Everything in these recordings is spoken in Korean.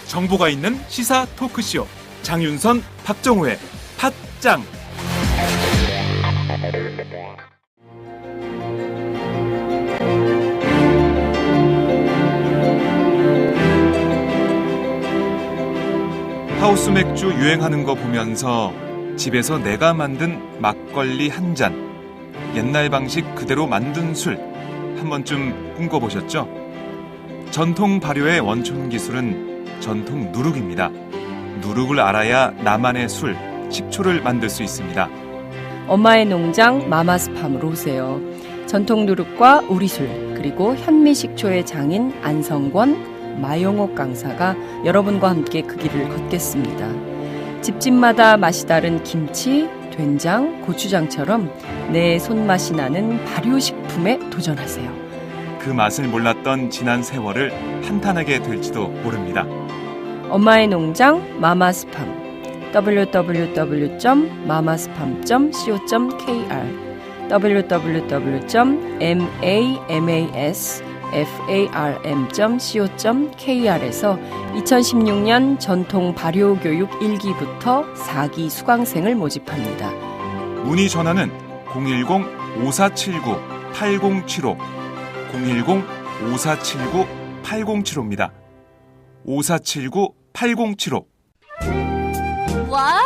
정보가 있는 시사 토크쇼 장윤선, 박정호의 팟짱. 하우스 맥주 유행하는 거 보면서 집에서 내가 만든 막걸리 한 잔, 옛날 방식 그대로 만든 술 한 번쯤 꿈꿔보셨죠? 전통 발효의 원천 기술은 전통 누룩입니다. 누룩을 알아야 나만의 술, 식초를 만들 수 있습니다. 엄마의 농장 마마스팜으로 오세요. 전통 누룩과 우리술, 그리고 현미식초의 장인 안성권, 마용옥 강사가 여러분과 함께 그 길을 걷겠습니다. 집집마다 맛이 다른 김치, 된장, 고추장처럼 내 손맛이 나는 발효식품에 도전하세요. 그 맛을 몰랐던 지난 세월을 한탄하게 될지도 모릅니다. 엄마의 농장 마마스팜 www.mamasfarm.co.kr www.mamasfarm.co.kr에서 2016년 전통 발효교육 1기부터 4기 수강생을 모집합니다. 문의 전화는 010-5479-8075 010-5479-8075입니다. 5479-8075. 와우!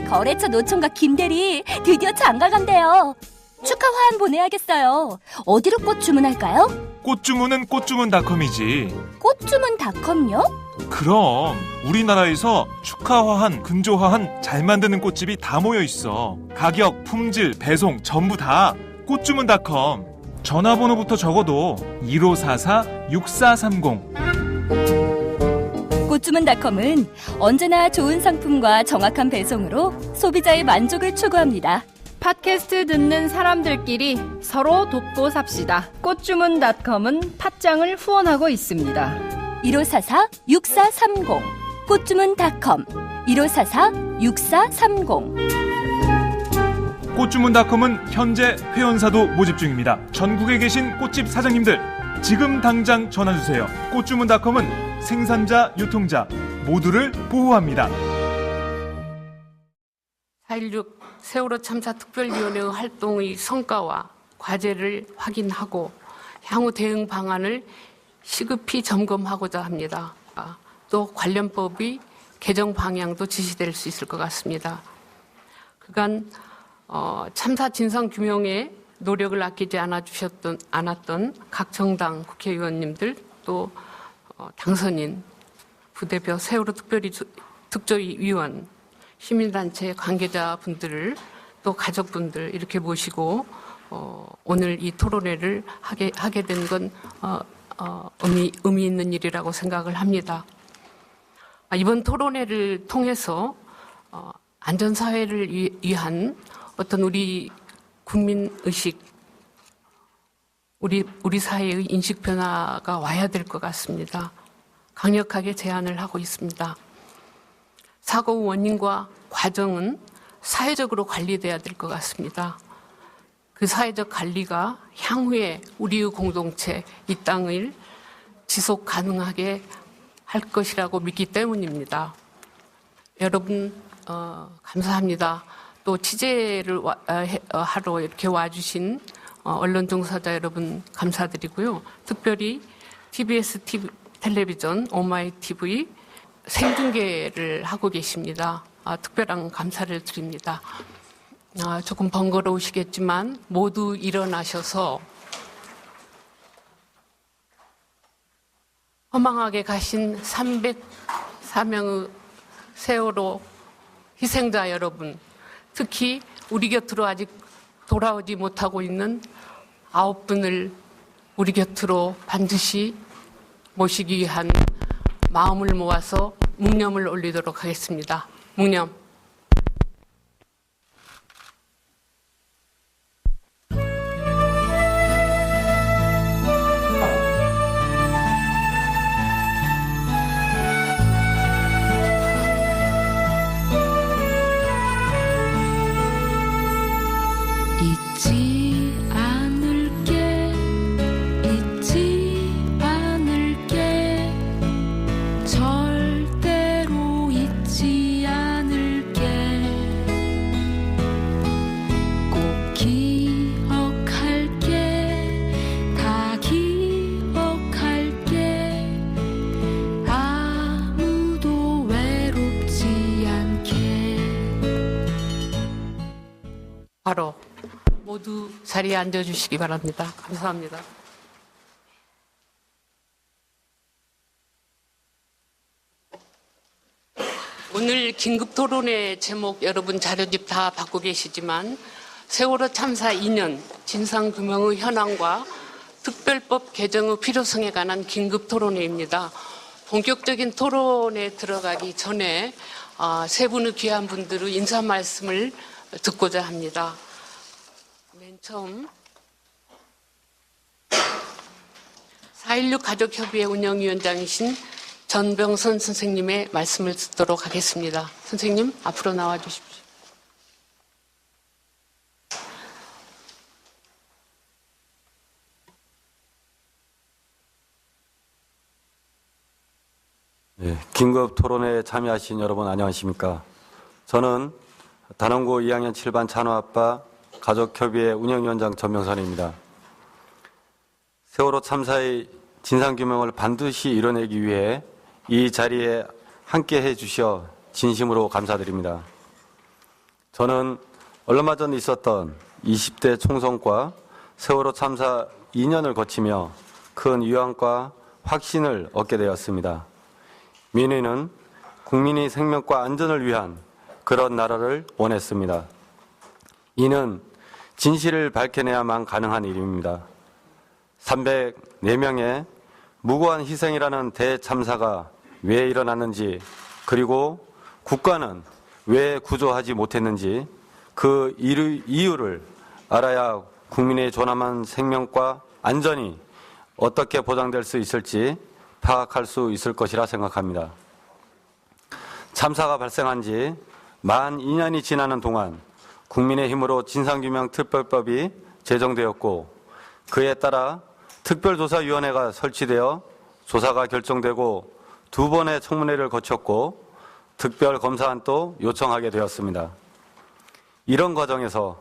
거래처 노총각 김대리 드디어 장가간대요. 축하 화한 보내야겠어요. 어디로 꽃 주문할까요? 꽃 주문은 꽃주문닷컴이지. 꽃주문닷컴요? 그럼 우리나라에서 축하화한, 근조화한 잘 만드는 꽃집이 다 모여 있어. 가격, 품질, 배송 전부 다 꽃주문닷컴. 전화번호부터 적어도 1544-6430. 꽃주문닷컴은 언제나 좋은 상품과 정확한 배송으로 소비자의 만족을 추구합니다. 팟캐스트 듣는 사람들끼리 서로 돕고 삽시다. 꽃주문닷컴은 팟짱을 후원하고 있습니다. 1544-6430 꽃주문닷컴 1544-6430. 꽃주문닷컴은 현재 회원사도 모집 중입니다. 전국에 계신 꽃집 사장님들 지금 당장 전화주세요. 꽃주문닷컴은 생산자, 유통자 모두를 보호합니다. 4.16 세월호 참사 특별위원회의 활동의 성과와 과제를 확인하고 향후 대응 방안을 시급히 점검하고자 합니다. 또 관련법의 개정 방향도 지시될 수 있을 것 같습니다. 그간 참사 진상 규명에 노력을 아끼지 않았던 각 정당 국회의원님들 또 당선인, 부대표 세월호 특조위원, 시민단체 관계자분들을 또 가족분들 이렇게 모시고 오늘 이 토론회를 하게 된 건 의미 있는 일이라고 생각을 합니다. 이번 토론회를 통해서 안전사회를 위한 어떤 우리 국민의식, 우리 사회의 인식 변화가 와야 될 것 같습니다. 강력하게 제안을 하고 있습니다. 사고 원인과 과정은 사회적으로 관리돼야 될 것 같습니다. 그 사회적 관리가 향후에 우리의 공동체, 이 땅을 지속 가능하게 할 것이라고 믿기 때문입니다. 여러분 감사합니다. 또 취재를 하러 이렇게 와주신 언론 종사자 여러분 감사드리고요. 특별히 TBS 텔레비전 오마이TV 생중계를 하고 계십니다. 특별한 감사를 드립니다. 조금 번거로우시겠지만 모두 일어나셔서 허망하게 가신 304명의 세월호 희생자 여러분, 특히 우리 곁으로 아직 돌아오지 못하고 있는 9분을 우리 곁으로 반드시 모시기 위한 마음을 모아서 묵념을 올리도록 하겠습니다. 묵념. 바로 모두 자리에 앉아주시기 바랍니다. 감사합니다. 오늘 긴급 토론의 제목 여러분 자료집 다 받고 계시지만 세월호 참사 2년 진상규명의 현황과 특별법 개정의 필요성에 관한 긴급 토론회입니다. 본격적인 토론에 들어가기 전에 세 분의 귀한 분들의 인사 말씀을 듣고자 합니다. 맨 처음 4.16 가족협의회 운영위원장이신 전병선 선생님의 말씀을 듣도록 하겠습니다. 선생님 앞으로 나와 주십시오. 네, 긴급 토론회에 참여하신 여러분 안녕하십니까? 저는 단원고 2학년 7반 찬호아빠 가족협의회 운영위원장 전병선입니다. 세월호 참사의 진상규명을 반드시 이뤄내기 위해 이 자리에 함께해 주셔 진심으로 감사드립니다. 저는 얼마 전 있었던 20대 총선과 세월호 참사 2년을 거치며 큰 위안과 확신을 얻게 되었습니다. 민의는 국민의 생명과 안전을 위한 그런 나라를 원했습니다. 이는 진실을 밝혀내야만 가능한 일입니다. 304명의 무고한 희생이라는 대참사가 왜 일어났는지, 그리고 국가는 왜 구조하지 못했는지 그 이유를 알아야 국민의 존엄한 생명과 안전이 어떻게 보장될 수 있을지 파악할 수 있을 것이라 생각합니다. 참사가 발생한 지 만 2년이 지나는 동안 국민의힘으로 진상규명특별법이 제정되었고, 그에 따라 특별조사위원회가 설치되어 조사가 결정되고 2번의 청문회를 거쳤고 특별검사안도 요청하게 되었습니다. 이런 과정에서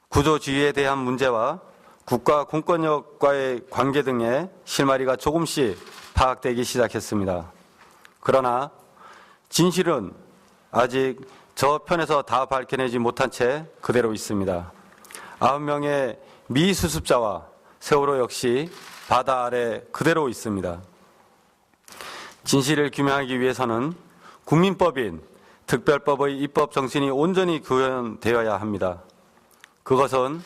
구조주의에 대한 문제와 국가 공권력과의 관계 등의 실마리가 조금씩 파악되기 시작했습니다. 그러나 진실은 아직 저 편에서 다 밝혀내지 못한 채 그대로 있습니다. 9명의 미수습자와 세월호 역시 바다 아래 그대로 있습니다. 진실을 규명하기 위해서는 국민법인 특별법의 입법 정신이 온전히 구현되어야 합니다. 그것은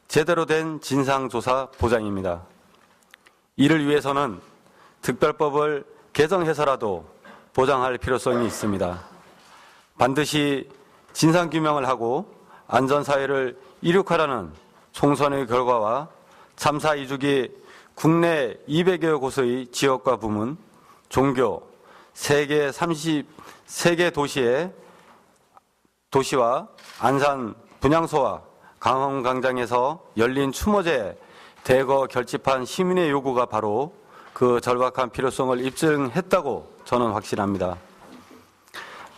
제대로 된 진상조사 보장입니다. 이를 위해서는 특별법을 개정해서라도 보장할 필요성이 있습니다. 반드시 진상규명을 하고 안전사회를 이룩하라는 총선의 결과와 참사 이주기 국내 200여 곳의 지역과 부문, 종교, 세계 33개 도시와 안산 분향소와 강원광장에서 열린 추모제에 대거 결집한 시민의 요구가 바로 그 절박한 필요성을 입증했다고 저는 확신합니다.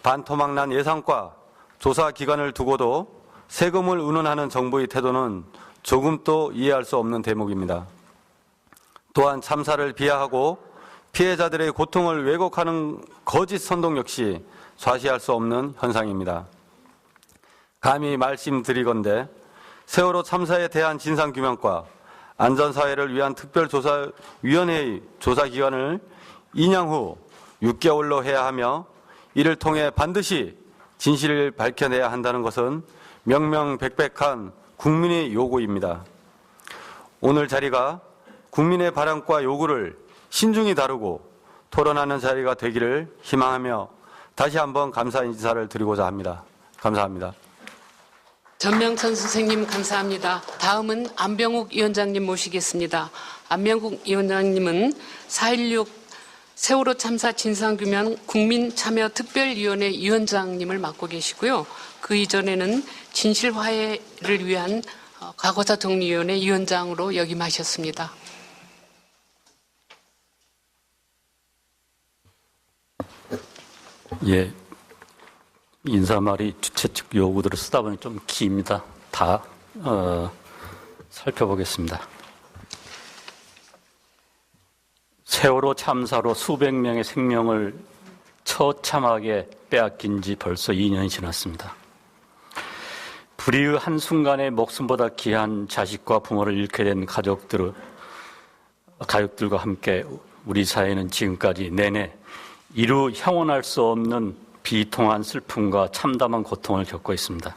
반토막난 예산과 조사 기간을 두고도 세금을 운운하는 정부의 태도는 조금도 이해할 수 없는 대목입니다. 또한 참사를 비하하고 피해자들의 고통을 왜곡하는 거짓 선동 역시 좌시할 수 없는 현상입니다. 감히 말씀드리건대 세월호 참사에 대한 진상규명과 안전사회를 위한 특별조사위원회의 조사기간을 2년 후 6개월로 해야 하며, 이를 통해 반드시 진실을 밝혀내야 한다는 것은 명명백백한 국민의 요구입니다. 오늘 자리가 국민의 바람과 요구를 신중히 다루고 토론하는 자리가 되기를 희망하며 다시 한번 감사 인사를 드리고자 합니다. 감사합니다. 전명천 선생님 감사합니다. 다음은 안병욱 위원장님 모시겠습니다. 안병욱 위원장님은 4.16 세월호 참사 진상규명 국민참여특별위원회 위원장님을 맡고 계시고요. 그 이전에는 진실화해를 위한 과거사 정리위원회 위원장으로 역임하셨습니다. 예, 인사말이 주최 측 요구들을 쓰다 보니 좀 깁니다. 다 살펴보겠습니다. 세월호 참사로 수백 명의 생명을 처참하게 빼앗긴 지 벌써 2년이 지났습니다. 불의의 한순간에 목숨보다 귀한 자식과 부모를 잃게 된 가족들과 함께 우리 사회는 지금까지 내내 이루 형언할 수 없는 비통한 슬픔과 참담한 고통을 겪고 있습니다.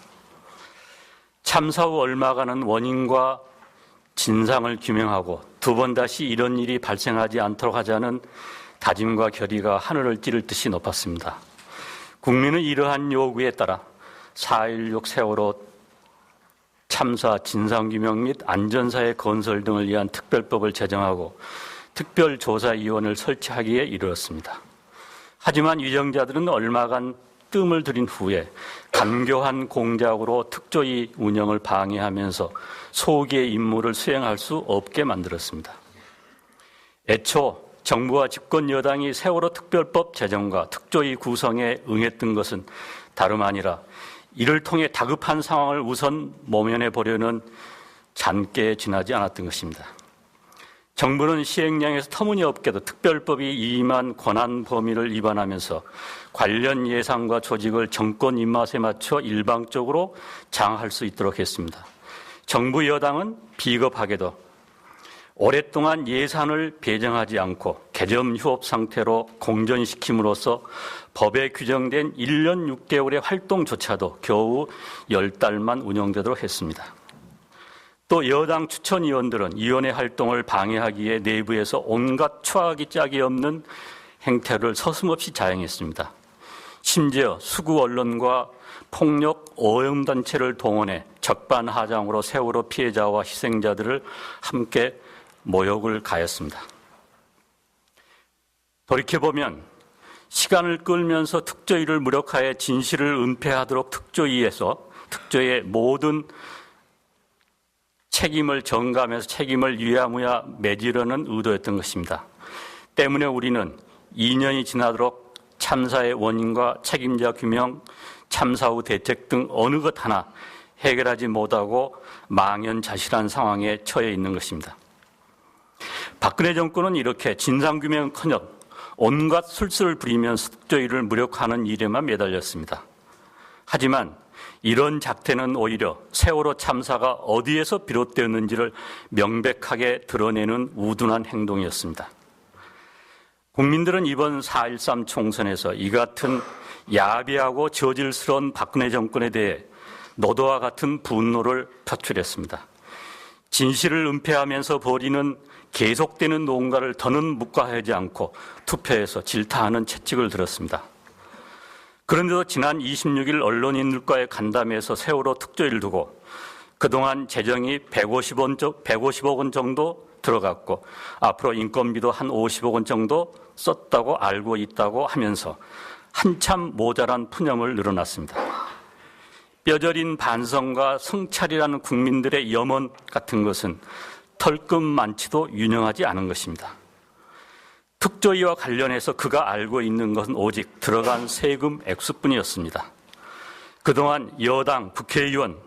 참사 후 얼마간은 원인과 진상을 규명하고 두 번 다시 이런 일이 발생하지 않도록 하자는 다짐과 결의가 하늘을 찌를 듯이 높았습니다. 국민은 이러한 요구에 따라 4.16 세월호 참사 진상규명 및 안전사회 건설 등을 위한 특별법을 제정하고 특별조사위원회를 설치하기에 이르렀습니다. 하지만 위정자들은 얼마간 뜸을 들인 후에 간교한 공작으로 특조위 운영을 방해하면서 소기의 임무를 수행할 수 없게 만들었습니다. 애초 정부와 집권 여당이 세월호 특별법 제정과 특조위 구성에 응했던 것은 다름 아니라 이를 통해 다급한 상황을 우선 모면해 보려는 잔꾀에 지나지 않았던 것입니다. 정부는 시행령에서 터무니없게도 특별법이 위임한 권한 범위를 위반하면서 관련 예산과 조직을 정권 입맛에 맞춰 일방적으로 장악할 수 있도록 했습니다. 정부 여당은 비겁하게도 오랫동안 예산을 배정하지 않고 개점 휴업 상태로 공전시킴으로써 법에 규정된 1년 6개월의 활동조차도 겨우 10달만 운영되도록 했습니다. 또 여당 추천위원들은 위원회 활동을 방해하기에 내부에서 온갖 초하기 짝이 없는 행태를 서슴없이 자행했습니다. 심지어 수구 언론과 폭력 오염단체를 동원해 적반하장으로 세월호 피해자와 희생자들을 함께 모욕을 가했습니다. 돌이켜보면 시간을 끌면서 특조위를 무력화해 진실을 은폐하도록 특조위의 모든 책임을 전가하면서 책임을 유야무야 매지려는 의도였던 것입니다. 때문에 우리는 2년이 지나도록 참사의 원인과 책임자 규명, 참사 후 대책 등 어느 것 하나 해결하지 못하고 망연자실한 상황에 처해 있는 것입니다. 박근혜 정권은 이렇게 진상규명은커녕 온갖 술수를 부리면서 특조위를 무력화하는 일에만 매달렸습니다. 하지만 이런 작태는 오히려 세월호 참사가 어디에서 비롯되었는지를 명백하게 드러내는 우둔한 행동이었습니다. 국민들은 이번 4.13 총선에서 이 같은 야비하고 저질스러운 박근혜 정권에 대해 노도와 같은 분노를 표출했습니다. 진실을 은폐하면서 벌이는 계속되는 농가를 더는 묵과하지 않고 투표에서 질타하는 채찍을 들었습니다. 그런데도 지난 26일 언론인들과의 간담회에서 세월호 특조위를 두고 그동안 재정이 150억 원 정도 들어갔고 앞으로 인건비도 한 50억 원 정도 썼다고 알고 있다고 하면서 한참 모자란 푸념을 늘어놨습니다. 뼈저린 반성과 성찰이라는 국민들의 염원 같은 것은 털끝만치도 유명하지 않은 것입니다. 특조위와 관련해서 그가 알고 있는 것은 오직 들어간 세금 액수뿐이었습니다. 그동안 여당 국회의원,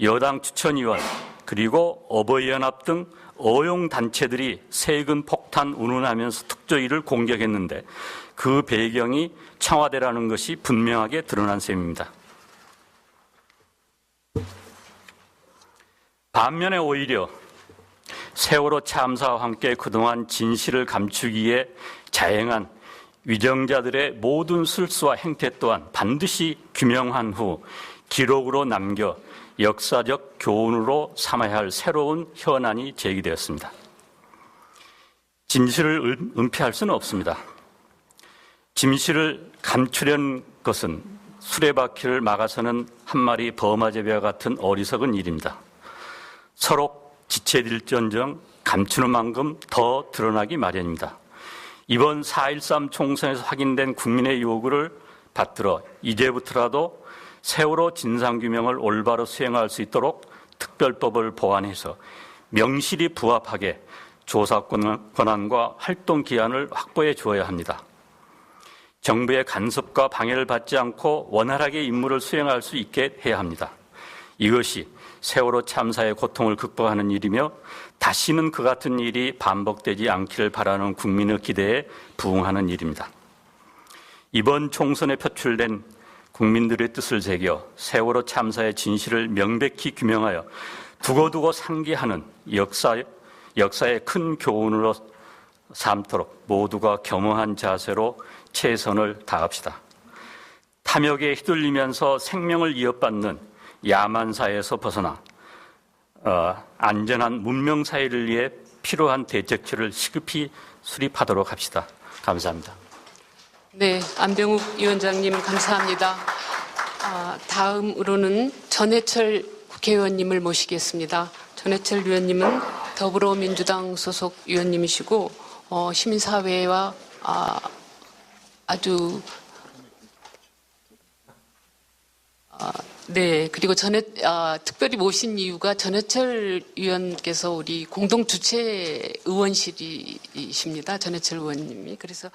여당 추천위원, 그리고 어버이연합 등 어용단체들이 세금 폭탄 운운하면서 특조위를 공격했는데 그 배경이 청와대라는 것이 분명하게 드러난 셈입니다. 반면에 오히려 세월호 참사와 함께 그동안 진실을 감추기에 자행한 위정자들의 모든 술수와 행태 또한 반드시 규명한 후 기록으로 남겨 역사적 교훈으로 삼아야 할 새로운 현안이 제기되었습니다. 진실을 은폐할 수는 없습니다. 진실을 감추려는 것은 수레바퀴를 막아서는 한 마리 범아제비와 같은 어리석은 일입니다. 서로 지체될지언정 감추는 만큼 더 드러나기 마련입니다. 이번 4.13 총선에서 확인된 국민의 요구를 받들어 이제부터라도 세월호 진상규명을 올바로 수행할 수 있도록 특별법을 보완해서 명실이 부합하게 조사 권한과 활동 기한을 확보해 주어야 합니다. 정부의 간섭과 방해를 받지 않고 원활하게 임무를 수행할 수 있게 해야 합니다. 이것이 세월호 참사의 고통을 극복하는 일이며 다시는 그 같은 일이 반복되지 않기를 바라는 국민의 기대에 부응하는 일입니다. 이번 총선에 표출된 국민들의 뜻을 새겨 세월호 참사의 진실을 명백히 규명하여 두고두고 상기하는 역사의 큰 교훈으로 삼도록 모두가 겸허한 자세로 최선을 다합시다. 탐욕에 휘둘리면서 생명을 이어받는 야만사회에서 벗어나 안전한 문명사회를 위해 필요한 대책들을 시급히 수립하도록 합시다. 감사합니다. 네, 안병욱 위원장님 감사합니다. 다음으로는 전해철 국회의원님을 모시겠습니다. 전해철 위원님은 더불어민주당 소속 위원님이시고 시민사회와 아주 네, 그리고 특별히 모신 이유가 전해철 의원께서 우리 공동 주최 의원실이십니다. 전해철 의원님이. 그래서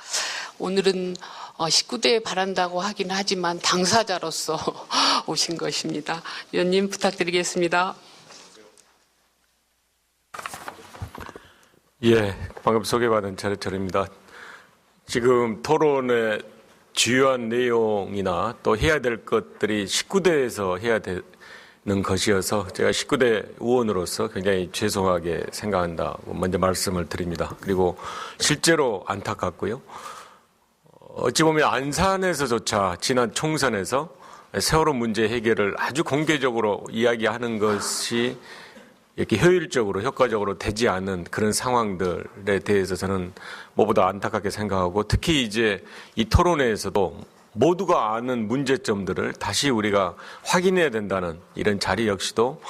오늘은 19대에 바란다고 하긴 하지만 당사자로서 오신 것입니다. 의원님 부탁드리겠습니다. 예, 방금 소개받은 전해철입니다. 지금 토론의 주요한 내용이나 또 해야 될 것들이 19대에서 해야 되는 것이어서 제가 19대 의원으로서 굉장히 죄송하게 생각한다고 먼저 말씀을 드립니다. 그리고 실제로 안타깝고요. 어찌 보면 안산에서조차 지난 총선에서 세월호 문제 해결을 아주 공개적으로 이야기하는 것이 이렇게 효율적으로 효과적으로 되지 않은 그런 상황들에 대해서 저는 무엇보다 안타깝게 생각하고, 특히 이제 이 토론회에서도 모두가 아는 문제점들을 다시 우리가 확인해야 된다는 이런 자리 역시도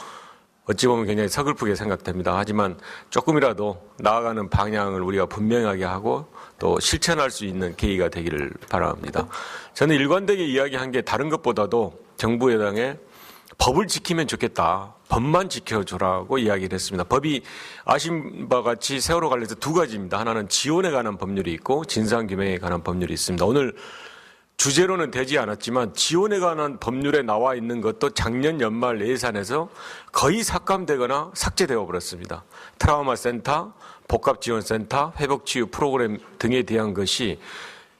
어찌 보면 굉장히 서글프게 생각됩니다. 하지만 조금이라도 나아가는 방향을 우리가 분명하게 하고 또 실천할 수 있는 계기가 되기를 바랍니다. 저는 일관되게 이야기한 게 다른 것보다도 정부 여당에 법을 지키면 좋겠다. 법만 지켜주라고 이야기를 했습니다. 법이 아신 바와 같이 세월호 관련해서 두 가지입니다. 하나는 지원에 관한 법률이 있고 진상규명에 관한 법률이 있습니다. 오늘 주제로는 되지 않았지만 지원에 관한 법률에 나와 있는 것도 작년 연말 예산에서 거의 삭감되거나 삭제되어 버렸습니다. 트라우마 센터, 복합지원센터, 회복치유 프로그램 등에 대한 것이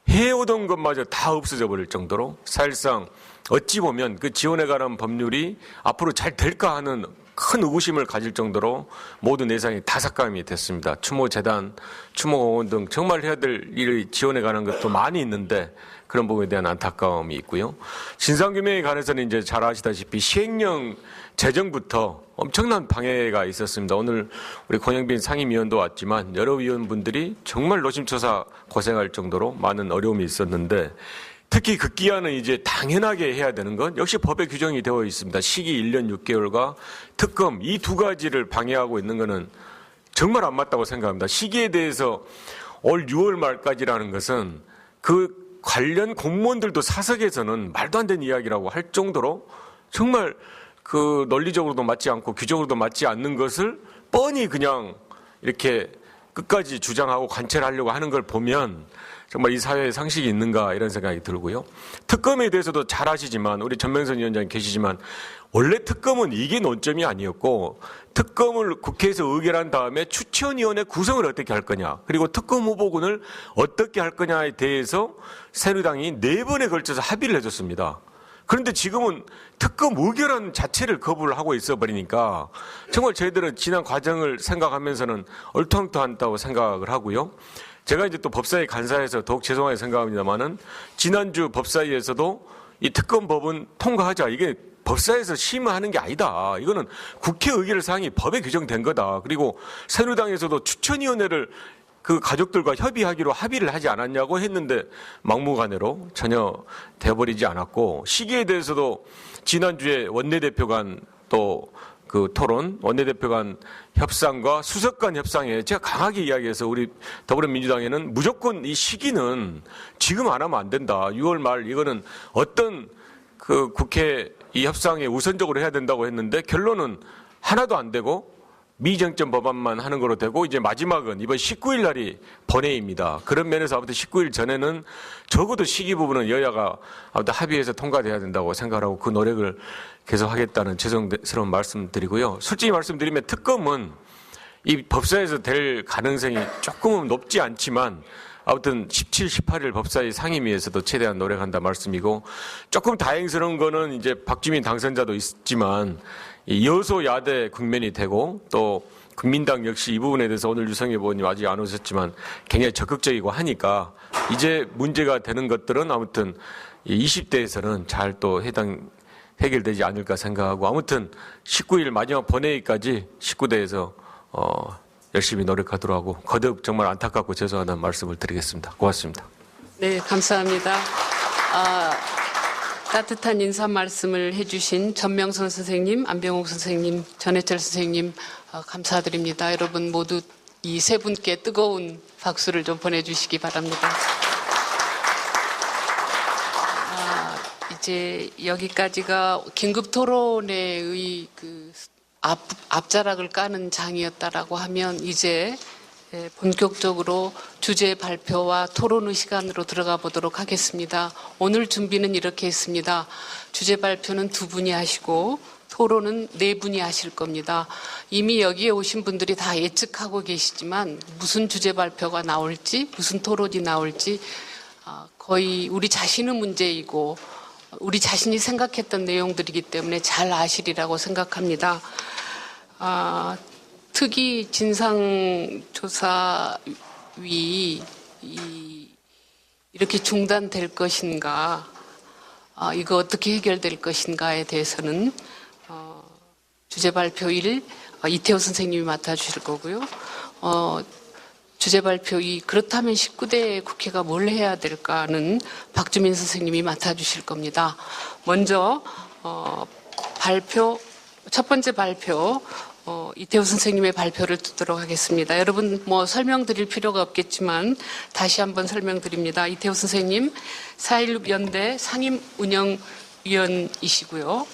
해오던 것마저 다 없어져 버릴 정도로 사실상 어찌 보면 그 지원에 관한 법률이 앞으로 잘 될까 하는 큰 의구심을 가질 정도로 모든 예산이 다 삭감이 됐습니다. 추모재단, 추모공원 등 정말 해야 될 일이 지원에 관한 것도 많이 있는데 그런 부분에 대한 안타까움이 있고요. 진상규명에 관해서는 이제 잘 아시다시피 시행령 제정부터 엄청난 방해가 있었습니다. 오늘 우리 권영빈 상임위원도 왔지만 여러 위원분들이 정말 노심초사 고생할 정도로 많은 어려움이 있었는데, 특히 급기야는 이제 당연하게 해야 되는 건 역시 법에 규정이 되어 있습니다. 시기 1년 6개월과 특검 이 두 가지를 방해하고 있는 것은 정말 안 맞다고 생각합니다. 시기에 대해서 올 6월 말까지라는 것은 그 관련 공무원들도 사석에서는 말도 안 되는 이야기라고 할 정도로 정말 그 논리적으로도 맞지 않고 규정으로도 맞지 않는 것을 뻔히 그냥 이렇게 끝까지 주장하고 관철하려고 하는 걸 보면 정말 이 사회에 상식이 있는가 이런 생각이 들고요. 특검에 대해서도 잘 아시지만 우리 전명선 위원장이 계시지만 원래 특검은 이게 논점이 아니었고, 특검을 국회에서 의결한 다음에 추천위원회 구성을 어떻게 할 거냐, 그리고 특검 후보군을 어떻게 할 거냐에 대해서 새누리당이 4번에 걸쳐서 합의를 해줬습니다. 그런데 지금은 특검 의결안 자체를 거부를 하고 있어 버리니까 정말 저희들은 지난 과정을 생각하면서는 얼토당토한다고 생각을 하고요. 제가 이제 또 법사위 간사해서 더욱 죄송하게 생각합니다만은 지난주 법사위에서도 이 특검법은 통과하자, 이게 법사위에서 심의하는 게 아니다. 이거는 국회 의결 사항이 법에 규정된 거다. 그리고 새누리당에서도 추천위원회를 그 가족들과 협의하기로 합의를 하지 않았냐고 했는데 막무가내로 전혀 되어버리지 않았고, 시기에 대해서도 지난주에 원내대표 간 또 그 토론, 원내대표 간 협상과 수석 간 협상에 제가 강하게 이야기해서 우리 더불어민주당에는 무조건 이 시기는 지금 안 하면 안 된다. 6월 말 이거는 어떤 그 국회 이 협상에 우선적으로 해야 된다고 했는데 결론은 하나도 안 되고 미쟁점 법안만 하는 거로 되고, 이제 마지막은 이번 19일 날이 본회의입니다. 그런 면에서 아무튼 19일 전에는 적어도 시기 부분은 여야가 아무튼 합의해서 통과돼야 된다고 생각하고 그 노력을 계속하겠다는 죄송스러운 말씀드리고요. 솔직히 말씀드리면 특검은 이 법사위에서 될 가능성이 조금은 높지 않지만 아무튼 17, 18일 법사위 상임위에서도 최대한 노력한다 말씀이고, 조금 다행스러운 거는 이제 박주민 당선자도 있지만 이 여소야대 국면이 되고, 또 국민당 역시 이 부분에 대해서 오늘 유성엽 의원님 아직 안 오셨지만 굉장히 적극적이고 하니까 이제 문제가 되는 것들은 아무튼 20대에서는 잘 또 해결되지 않을까 생각하고, 아무튼 19일 마지막 본회의까지 19대에서 열심히 노력하도록 하고, 거듭 정말 안타깝고 죄송하다는 말씀을 드리겠습니다. 고맙습니다. 네, 감사합니다. 따뜻한 인사 말씀을 해주신 전명선 선생님, 안병옥 선생님, 전해철 선생님 감사드립니다. 여러분 모두 이 세 분께 뜨거운 박수를 좀 보내주시기 바랍니다. 이제 여기까지가 긴급 토론회의 그 앞자락을 까는 장이었다라고 하면 이제 본격적으로 주제 발표와 토론의 시간으로 들어가 보도록 하겠습니다. 오늘 준비는 이렇게 했습니다. 주제 발표는 2분이 하시고 토론은 4분이 하실 겁니다. 이미 여기에 오신 분들이 다 예측하고 계시지만 무슨 주제 발표가 나올지, 무슨 토론이 나올지 거의 우리 자신의 문제이고 우리 자신이 생각했던 내용들이기 때문에 잘 아시리라고 생각합니다. 특히 진상조사위 이렇게 중단될 것인가, 이거 어떻게 해결될 것인가에 대해서는 주제 발표일 이태호 선생님이 맡아주실 거고요. 주제 발표이 그렇다면 19대 국회가 뭘 해야 될까는 박주민 선생님이 맡아주실 겁니다. 먼저 첫 번째 발표 이태호 선생님의 발표를 듣도록 하겠습니다. 여러분 뭐 설명드릴 필요가 없겠지만 다시 한번 설명드립니다. 이태호 선생님 4.16 연대 상임운영위원이시고요.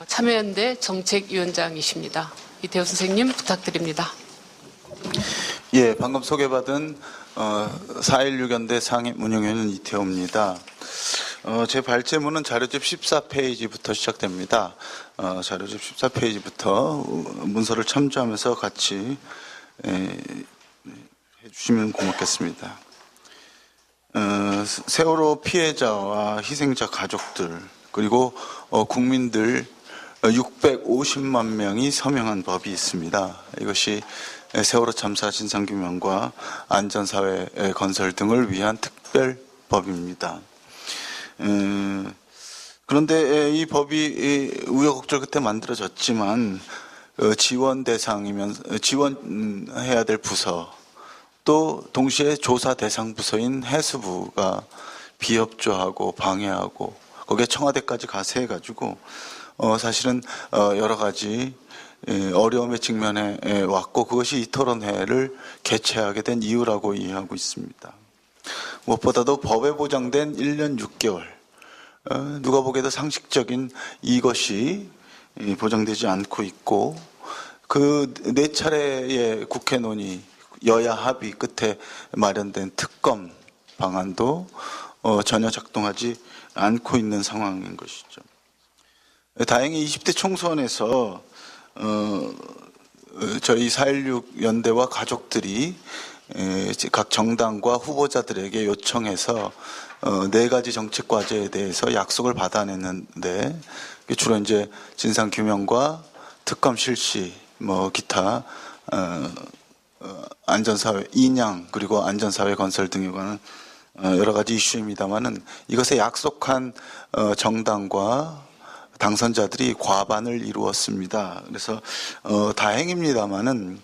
참여연대 정책위원장이십니다. 이태호 선생님 부탁드립니다. 예, 방금 소개받은 4.16 연대 상임운영위원 이태호입니다. 제 발제문은 자료집 14페이지부터 시작됩니다. 자료집 14페이지부터 문서를 참조하면서 같이 해주시면 고맙겠습니다. 세월호 피해자와 희생자 가족들 그리고 국민들 650만 명이 서명한 법이 있습니다. 이것이 세월호 참사 진상규명과 안전사회 건설 등을 위한 특별법입니다. 그런데 이 법이 우여곡절 끝에 만들어졌지만 지원해야 될 부서 또 동시에 조사 대상 부서인 해수부가 비협조하고 방해하고 거기에 청와대까지 가세해가지고 사실은 여러 가지 어려움에 직면해 왔고 그것이 이 토론회를 개최하게 된 이유라고 이해하고 있습니다. 무엇보다도 법에 보장된 1년 6개월 누가 보기에도 상식적인 이것이 보장되지 않고 있고 그 4차례의 국회 논의 여야 합의 끝에 마련된 특검 방안도 전혀 작동하지 않고 있는 상황인 것이죠. 다행히 20대 총선에서 저희 4.16 연대와 가족들이 각 정당과 후보자들에게 요청해서 4가지 정책 과제에 대해서 약속을 받아냈는데 주로 이제 진상 규명과 특검 실시, 뭐 기타 안전사회 인양 그리고 안전사회 건설 등에 관한 여러 가지 이슈입니다만은 이것에 약속한 정당과 당선자들이 과반을 이루었습니다. 그래서 다행입니다만은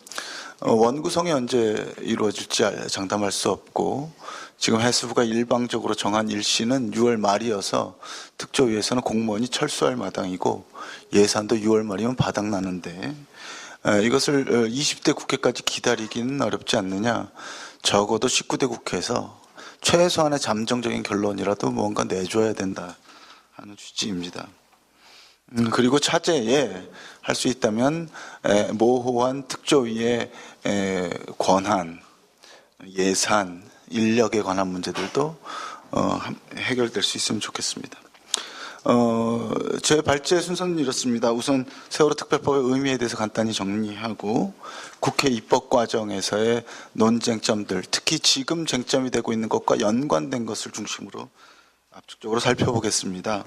원구성이 언제 이루어질지 장담할 수 없고 지금 해수부가 일방적으로 정한 일시는 6월 말이어서 특조위에서는 공무원이 철수할 마당이고 예산도 6월 말이면 바닥나는데 이것을 20대 국회까지 기다리기는 어렵지 않느냐. 적어도 19대 국회에서 최소한의 잠정적인 결론이라도 뭔가 내줘야 된다 하는 취지입니다. 그리고 차제에 할 수 있다면 모호한 특조위의 권한, 예산, 인력에 관한 문제들도 해결될 수 있으면 좋겠습니다. 제 발제 순서는 이렇습니다. 우선 세월호 특별법의 의미에 대해서 간단히 정리하고 국회 입법 과정에서의 논쟁점들, 특히 지금 쟁점이 되고 있는 것과 연관된 것을 중심으로 압축적으로 살펴보겠습니다.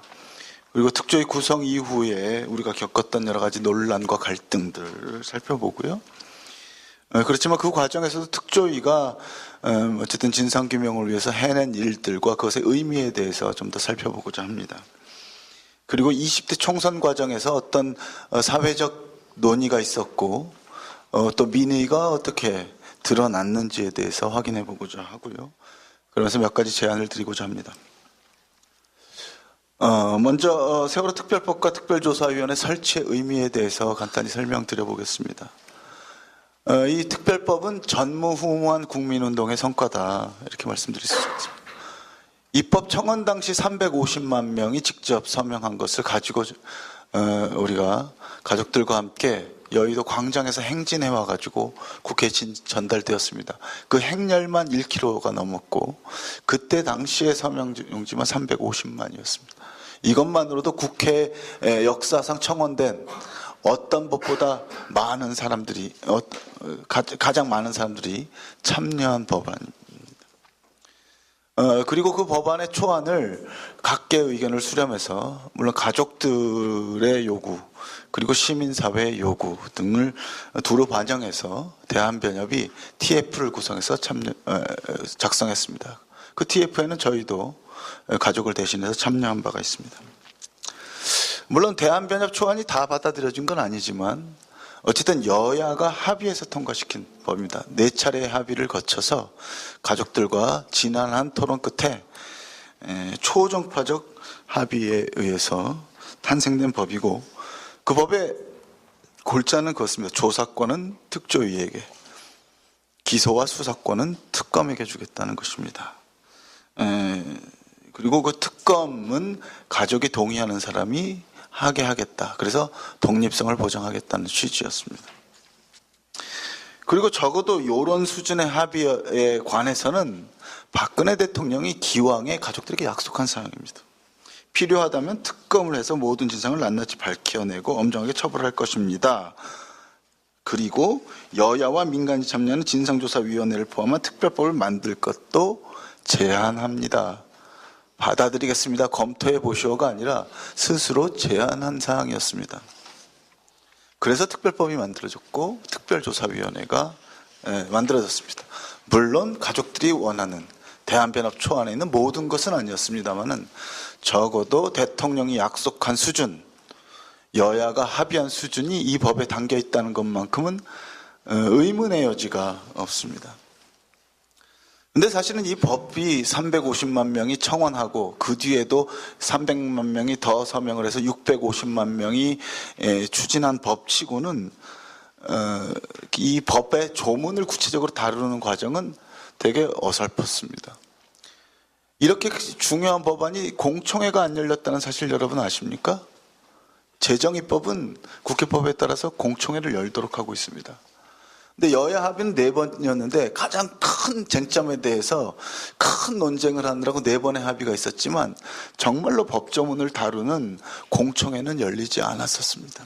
그리고 특조위 구성 이후에 우리가 겪었던 여러 가지 논란과 갈등들을 살펴보고요. 그렇지만 그 과정에서도 특조위가 어쨌든 진상규명을 위해서 해낸 일들과 그것의 의미에 대해서 좀 더 살펴보고자 합니다. 그리고 20대 총선 과정에서 어떤 사회적 논의가 있었고 또 민의가 어떻게 드러났는지에 대해서 확인해 보고자 하고요. 그러면서 몇 가지 제안을 드리고자 합니다. 먼저 세월호 특별법과 특별조사위원회 설치의 의미에 대해서 간단히 설명드려 보겠습니다. 이 특별법은 전무후무한 국민운동의 성과다, 이렇게 말씀드릴 수 있습니다. 입법 청원 당시 350만 명이 직접 서명한 것을 가지고 우리가 가족들과 함께 여의도 광장에서 행진해 와가지고 국회에 전달되었습니다. 그 행렬만 1km가 넘었고 그때 당시의 서명 용지만 350만이었습니다. 이것만으로도 국회 역사상 청원된 어떤 법보다 많은 사람들이 가장 많은 사람들이 참여한 법안입니다. 그리고 그 법안의 초안을 각계의 의견을 수렴해서 물론 가족들의 요구 그리고 시민사회의 요구 등을 두루 반영해서 대한변협이 TF를 구성해서 작성했습니다. 그 TF에는 저희도 가족을 대신해서 참여한 바가 있습니다. 물론 대한변협 초안이 다 받아들여진 건 아니지만 어쨌든 여야가 합의해서 통과시킨 법입니다. 4차례의 합의를 거쳐서 가족들과 지난한 토론 끝에 초정파적 합의에 의해서 탄생된 법이고 그 법의 골자는 그렇습니다. 조사권은 특조위에게, 기소와 수사권은 특검에게 주겠다는 것입니다. 그리고 그 특검은 가족이 동의하는 사람이 하게 하겠다. 그래서 독립성을 보장하겠다는 취지였습니다. 그리고 적어도 이런 수준의 합의에 관해서는 박근혜 대통령이 기왕에 가족들에게 약속한 사항입니다. 필요하다면 특검을 해서 모든 진상을 낱낱이 밝혀내고 엄정하게 처벌할 것입니다. 그리고 여야와 민간이 참여하는 진상조사위원회를 포함한 특별법을 만들 것도 제안합니다. 받아들이겠습니다. 검토해 보시오가 아니라 스스로 제안한 사항이었습니다. 그래서 특별법이 만들어졌고 특별조사위원회가 만들어졌습니다. 물론 가족들이 원하는 대한변협 초안에 있는 모든 것은 아니었습니다만은 적어도 대통령이 약속한 수준, 여야가 합의한 수준이 이 법에 담겨 있다는 것만큼은 의문의 여지가 없습니다. 근데 사실은 이 법이 350만 명이 청원하고 그 뒤에도 300만 명이 더 서명을 해서 650만 명이 추진한 법치고는 이 법의 조문을 구체적으로 다루는 과정은 되게 어설펐습니다. 이렇게 중요한 법안이 공청회가 안 열렸다는 사실 여러분 아십니까? 재정입법은 국회법에 따라서 공청회를 열도록 하고 있습니다. 근데 여야 합의는 4번이었는데 가장 큰 쟁점에 대해서 큰 논쟁을 하느라고 4번의 합의가 있었지만 정말로 법조문을 다루는 공청회는 열리지 않았었습니다.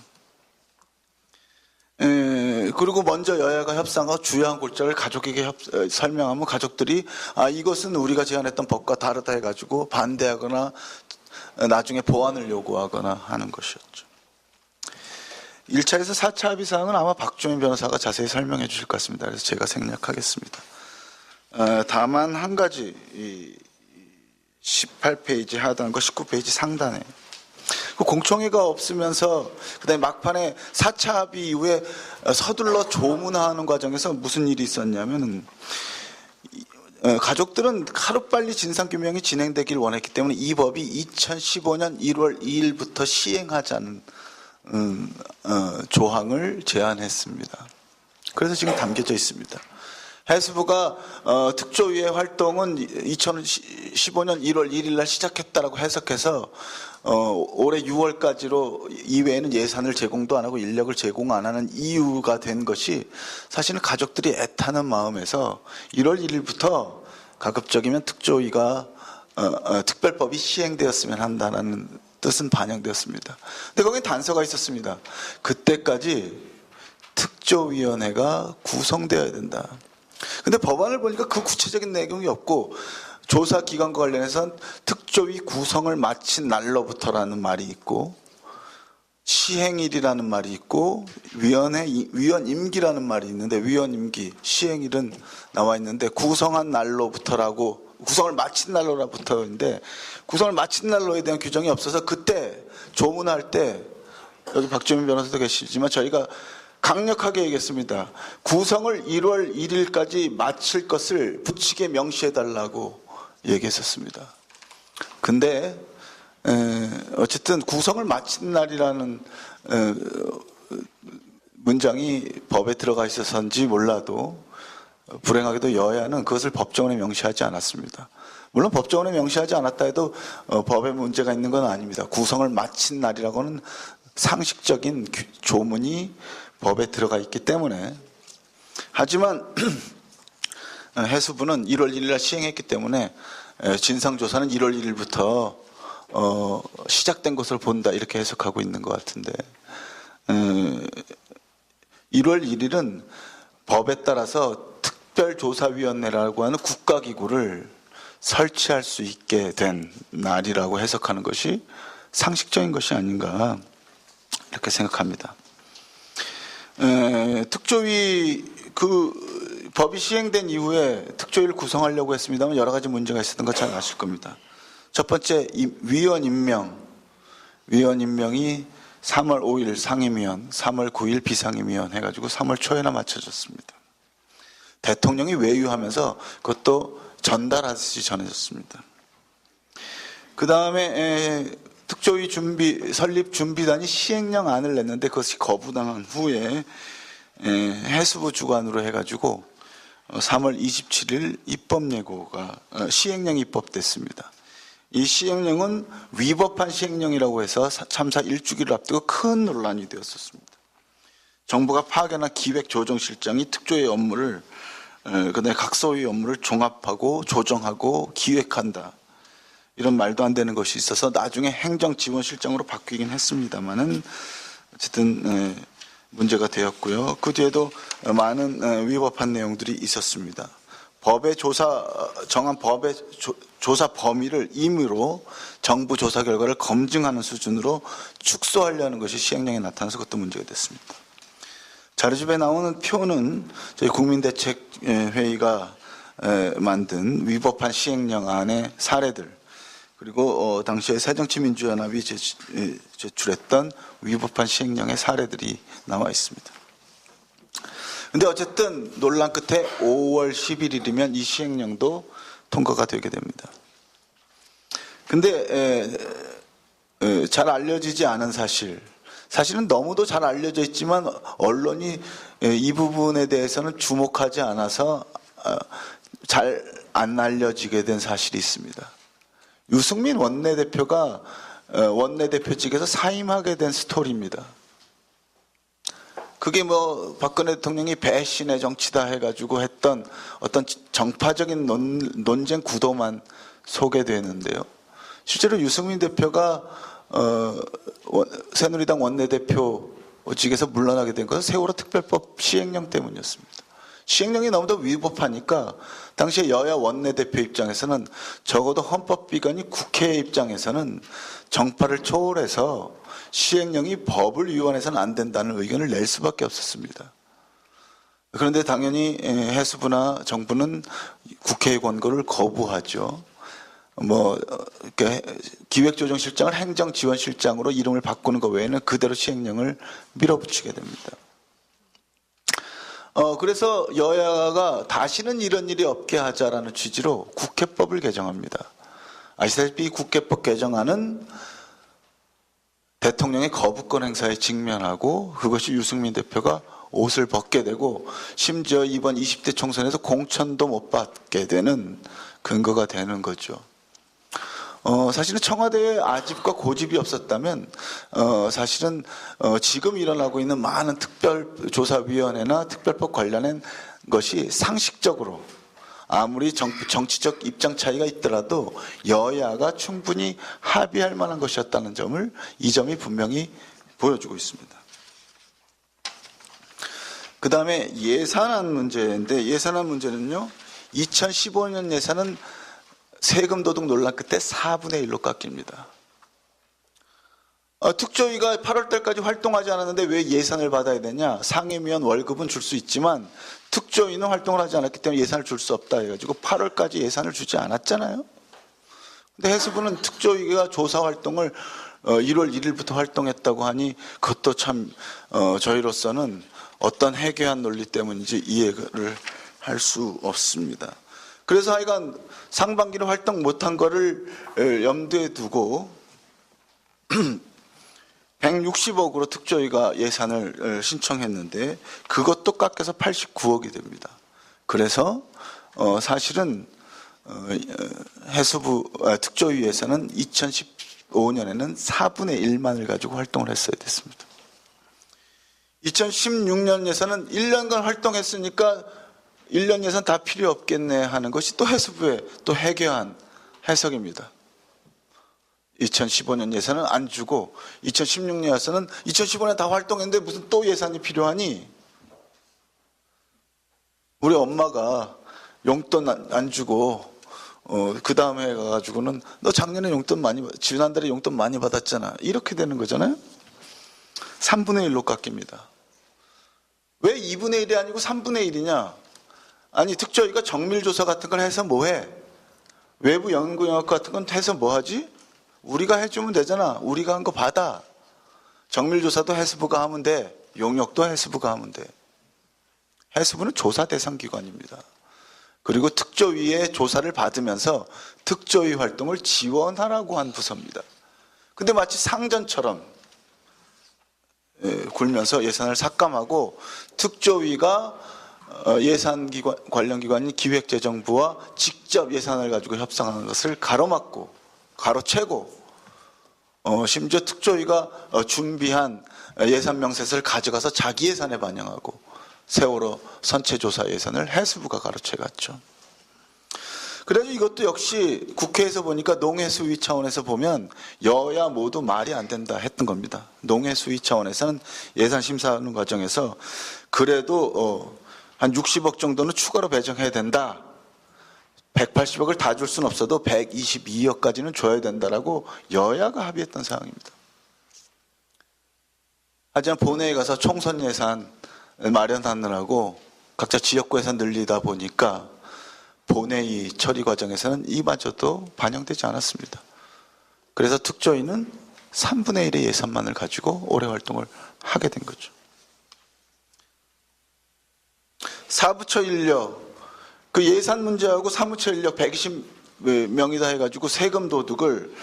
그리고 먼저 여야가 협상하고 주요한 골자를 가족에게 설명하면 가족들이 이것은 우리가 제안했던 법과 다르다 해가지고 반대하거나 나중에 보완을 요구하거나 하는 것이었죠. 1차에서 4차 합의 사항은 아마 박주민 변호사가 자세히 설명해 주실 것 같습니다. 그래서 제가 생략하겠습니다. 다만 한 가지 18페이지 하단과 19페이지 상단에 그 공청회가 없으면서 그다음에 막판에 4차 합의 이후에 서둘러 조문하는 과정에서 무슨 일이 있었냐면 가족들은 하루빨리 진상규명이 진행되길 원했기 때문에 이 법이 2015년 1월 2일부터 시행하자는 조항을 제안했습니다. 그래서 지금 담겨져 있습니다. 해수부가 특조위의 활동은 2015년 1월 1일 날 시작했다라고 해석해서 올해 6월까지로 이외에는 예산을 제공도 안 하고 인력을 제공 안 하는 이유가 된 것이 사실은 가족들이 애타는 마음에서 1월 1일부터 가급적이면 특조위가 특별법이 시행되었으면 한다는 뜻은 반영되었습니다. 근데 거기에 단서가 있었습니다. 그때까지 특조위원회가 구성되어야 된다. 근데 법안을 보니까 그 구체적인 내용이 없고 조사 기간과 관련해서는 특조위 구성을 마친 날로부터라는 말이 있고 시행일이라는 말이 있고 위원 임기라는 말이 있는데 위원 임기, 시행일은 나와 있는데 구성한 날로부터라고 구성을 마친 날로부터인데 구성을 마친 날로에 대한 규정이 없어서 그때 조문할 때 여기 박주민 변호사도 계시지만 저희가 강력하게 얘기했습니다. 구성을 1월 1일까지 마칠 것을 부칙에 명시해달라고 얘기했었습니다. 근데 어쨌든 구성을 마친 날이라는 문장이 법에 들어가 있어서인지 몰라도 불행하게도 여야는 그것을 법정원에 명시하지 않았습니다. 물론 법정원에 명시하지 않았다 해도 법에 문제가 있는 건 아닙니다. 구성을 마친 날이라고는 상식적인 조문이 법에 들어가 있기 때문에. 하지만 해수부는 1월 1일 날 시행했기 때문에 진상조사는 1월 1일부터 시작된 것을 본다 이렇게 해석하고 있는 것 같은데 1월 1일은 법에 따라서 특별조사위원회라고 하는 국가기구를 설치할 수 있게 된 날이라고 해석하는 것이 상식적인 것이 아닌가 이렇게 생각합니다. 특조위 그 법이 시행된 이후에 특조위를 구성하려고 했습니다만 여러 가지 문제가 있었던 거 잘 아실 겁니다. 첫 번째 위원 임명이 3월 5일 상임위원, 3월 9일 비상임위원 해가지고 3월 초에나 맞춰졌습니다. 대통령이 외유하면서 그것도 전달하듯이 전해졌습니다. 그 다음에 특조위 설립 준비단이 시행령안을 냈는데 그것이 거부당한 후에 해수부 주관으로 해가지고 3월 27일 입법예고가 시행령이 입법됐습니다. 이 시행령은 위법한 시행령이라고 해서 참사 1주기를 앞두고 큰 논란이 되었었습니다. 정부가 파견한 기획조정실장이 특조위 업무를 그다음에 각 소위 업무를 종합하고 조정하고 기획한다. 이런 말도 안 되는 것이 있어서 나중에 행정지원실장으로 바뀌긴 했습니다만은 어쨌든 문제가 되었고요. 그 뒤에도 많은 위법한 내용들이 있었습니다. 정한 법의 조사 범위를 임의로 정부 조사 결과를 검증하는 수준으로 축소하려는 것이 시행령에 나타나서 그것도 문제가 됐습니다. 자료집에 나오는 표는 저희 국민대책회의가 만든 위법한 시행령안의 사례들 그리고 당시에 새정치민주연합이 제출했던 위법한 시행령의 사례들이 나와 있습니다. 근데 어쨌든 논란 끝에 5월 11일이면 이 시행령도 통과가 되게 됩니다. 근데 잘 알려지지 않은 사실은 너무도 잘 알려져 있지만 언론이 이 부분에 대해서는 주목하지 않아서 잘 안 알려지게 된 사실이 있습니다. 유승민 원내대표가 원내대표직에서 사임하게 된 스토리입니다. 그게 박근혜 대통령이 배신의 정치다 해가지고 했던 어떤 정파적인 논쟁 구도만 소개되는데요. 실제로 유승민 대표가 새누리당 원내대표직에서 물러나게 된 것은 세월호 특별법 시행령 때문이었습니다. 시행령이 너무도 위법하니까 당시에 여야 원내대표 입장에서는 적어도 헌법비건이 국회 입장에서는 정파를 초월해서 시행령이 법을 위반해서는 안 된다는 의견을 낼 수밖에 없었습니다. 그런데 당연히 해수부나 정부는 국회의 권고를 거부하죠. 기획조정실장을 행정지원실장으로 이름을 바꾸는 것 외에는 그대로 시행령을 밀어붙이게 됩니다. 그래서 여야가 다시는 이런 일이 없게 하자라는 취지로 국회법을 개정합니다. 아시다시피 국회법 개정안은 대통령의 거부권 행사에 직면하고 그것이 유승민 대표가 옷을 벗게 되고 심지어 이번 20대 총선에서 공천도 못 받게 되는 근거가 되는 거죠. 사실은 청와대에 아집과 고집이 없었다면 사실은 지금 일어나고 있는 많은 특별조사위원회나 특별법 관련한 것이 상식적으로 아무리 정치적 입장 차이가 있더라도 여야가 충분히 합의할 만한 것이었다는 점을 이 점이 분명히 보여주고 있습니다. 그 다음에 예산안 문제인데, 예산안 문제는요, 2015년 예산은 세금 도둑 논란 끝에 4분의 1로 깎입니다. 특조위가 8월 달까지 활동하지 않았는데 왜 예산을 받아야 되냐? 상임위원 월급은 줄 수 있지만 특조위는 활동을 하지 않았기 때문에 예산을 줄 수 없다 해가지고 8월까지 예산을 주지 않았잖아요. 근데 해수부는 특조위가 조사 활동을 1월 1일부터 활동했다고 하니 그것도 참 저희로서는 어떤 해괴한 논리 때문인지 이해를 할 수 없습니다. 그래서 하여간 상반기로 활동 못한 거를 염두에 두고 160억으로 특조위가 예산을 신청했는데 그것도 깎여서 89억이 됩니다. 그래서 사실은 해수부 특조위에서는 2015년에는 4분의 1만을 가지고 활동을 했어야 됐습니다. 2016년 예산은 1년간 활동했으니까 1년 예산 다 필요 없겠네 하는 것이 또 해수부의 또 해괴한 해석입니다. 2015년 예산은 안 주고 2016년 예산은 2015년에 다 활동했는데 무슨 또 예산이 필요하니? 우리 엄마가 용돈 안 주고 그 다음 해 가가지고는 너 작년에 용돈 많이 지난달에 용돈 많이 받았잖아, 이렇게 되는 거잖아요. 3분의 1로 깎입니다. 왜 2분의 1이 아니고 3분의 1이냐? 아니 특조위가 정밀조사 같은 걸 해서 뭐해? 외부 연구영역 같은 건 해서 뭐하지? 우리가 해주면 되잖아. 우리가 한 거 받아. 정밀조사도 해수부가 하면 돼. 용역도 해수부가 하면 돼. 해수부는 조사 대상 기관입니다. 그리고 특조위의 조사를 받으면서 특조위 활동을 지원하라고 한 부서입니다. 근데 마치 상전처럼 굴면서 예산을 삭감하고 특조위가 예산기관, 관련 기관인 기획재정부와 직접 예산을 가지고 협상하는 것을 가로막고 가로채고 심지어 특조위가 준비한 예산 명세서를 가져가서 자기 예산에 반영하고 세월호 선체조사 예산을 해수부가 가로채갔죠. 그래서 이것도 역시 국회에서 보니까 농해수위 차원에서 보면 여야 모두 말이 안 된다 했던 겁니다. 농해수위 차원에서는 예산 심사하는 과정에서 그래도 한 60억 정도는 추가로 배정해야 된다. 180억을 다 줄 수는 없어도 122억까지는 줘야 된다라고 여야가 합의했던 사항입니다. 하지만 본회의에 가서 총선 예산 마련하느라고 각자 지역구 예산 늘리다 보니까 본회의 처리 과정에서는 이마저도 반영되지 않았습니다. 그래서 특조위는 3분의 1의 예산만을 가지고 올해 활동을 하게 된 거죠. 사부처 인력, 그 예산 문제하고 사무처 인력 120명이다 해가지고 세금 도둑을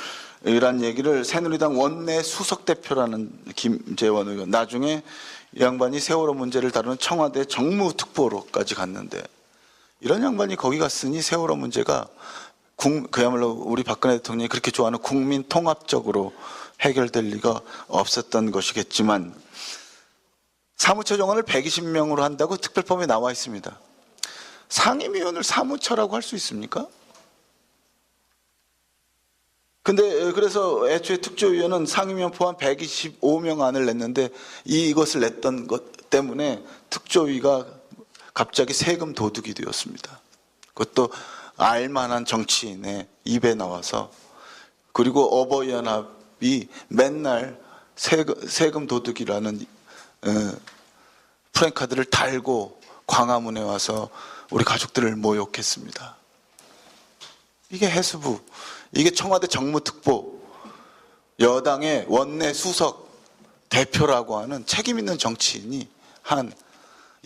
이란 얘기를 새누리당 원내 수석대표라는 김재원 의원, 나중에 이 양반이 세월호 문제를 다루는 청와대 정무특보로까지 갔는데, 이런 양반이 거기 갔으니 세월호 문제가 그야말로 우리 박근혜 대통령이 그렇게 좋아하는 국민 통합적으로 해결될 리가 없었던 것이겠지만, 사무처 정원을 120명으로 한다고 특별법에 나와 있습니다. 상임위원을 사무처라고 할 수 있습니까? 근데 그래서 애초에 특조위원은 상임위원 포함 125명 안을 냈는데 이것을 냈던 것 때문에 특조위가 갑자기 세금 도둑이 되었습니다. 그것도 알만한 정치인의 입에 나와서. 그리고 어버이연합이 맨날 세금 도둑이라는 프랜카드를 달고 광화문에 와서 우리 가족들을 모욕했습니다. 이게 해수부, 이게 청와대 정무특보, 여당의 원내 수석 대표라고 하는 책임 있는 정치인이 한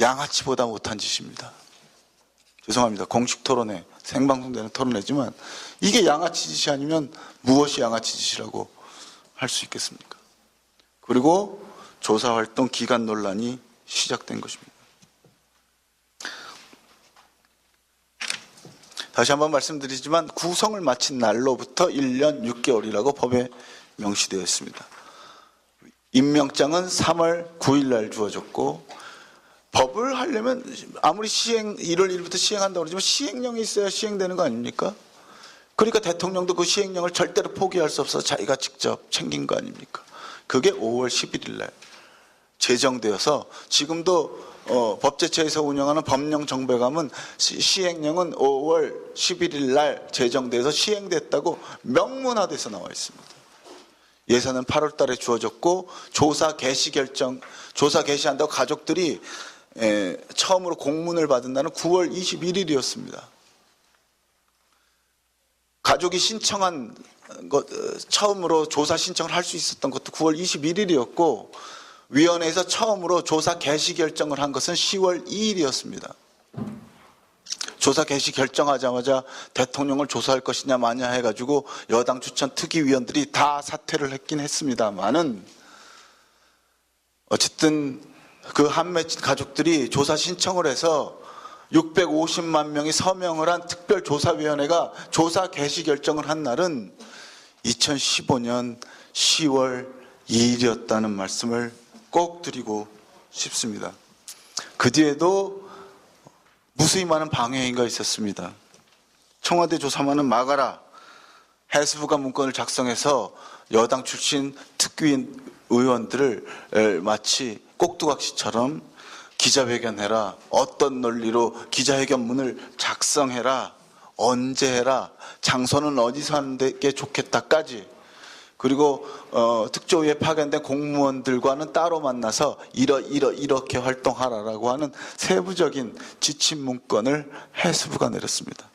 양아치보다 못한 짓입니다. 죄송합니다. 공식 토론회, 생방송되는 토론회지만 이게 양아치 짓이 아니면 무엇이 양아치 짓이라고 할 수 있겠습니까? 그리고 조사활동 기간 논란이 시작된 것입니다. 다시 한번 말씀드리지만 구성을 마친 날로부터 1년 6개월이라고 법에 명시되어 있습니다. 임명장은 3월 9일 날 주어졌고 법을 하려면 아무리 1월 1일부터 시행한다고 그러지만 시행령이 있어야 시행되는 거 아닙니까? 그러니까 대통령도 그 시행령을 절대로 포기할 수 없어서 자기가 직접 챙긴 거 아닙니까? 그게 5월 11일 날 제정되어서 지금도 법제처에서 운영하는 법령 정배감은 시행령은 5월 11일 날 제정돼서 시행됐다고 명문화돼서 나와 있습니다. 예산은 8월 달에 주어졌고 조사 개시한다고 가족들이 처음으로 공문을 받은 날은 9월 21일이었습니다. 가족이 신청한 것, 처음으로 조사 신청을 할 수 있었던 것도 9월 21일이었고 위원회에서 처음으로 조사 개시 결정을 한 것은 10월 2일이었습니다. 조사 개시 결정하자마자 대통령을 조사할 것이냐 마냐 해가지고 여당 추천 특위위원들이 다 사퇴를 했긴 했습니다만은 어쨌든 그 한매 가족들이 조사 신청을 해서 650만 명이 서명을 한 특별조사위원회가 조사 개시 결정을 한 날은 2015년 10월 2일이었다는 말씀을 꼭 드리고 싶습니다. 그 뒤에도 무수히 많은 방해 행위가 있었습니다. 청와대 조사만은 막아라. 해수부가 문건을 작성해서 여당 출신 특위인 의원들을 마치 꼭두각시처럼 기자회견해라. 어떤 논리로 기자회견문을 작성해라. 언제 해라. 장소는 어디서 하는 게 좋겠다까지. 그리고 특조위에 파견된 공무원들과는 따로 만나서 이렇게 활동하라라고 하는 세부적인 지침 문건을 해수부가 내렸습니다.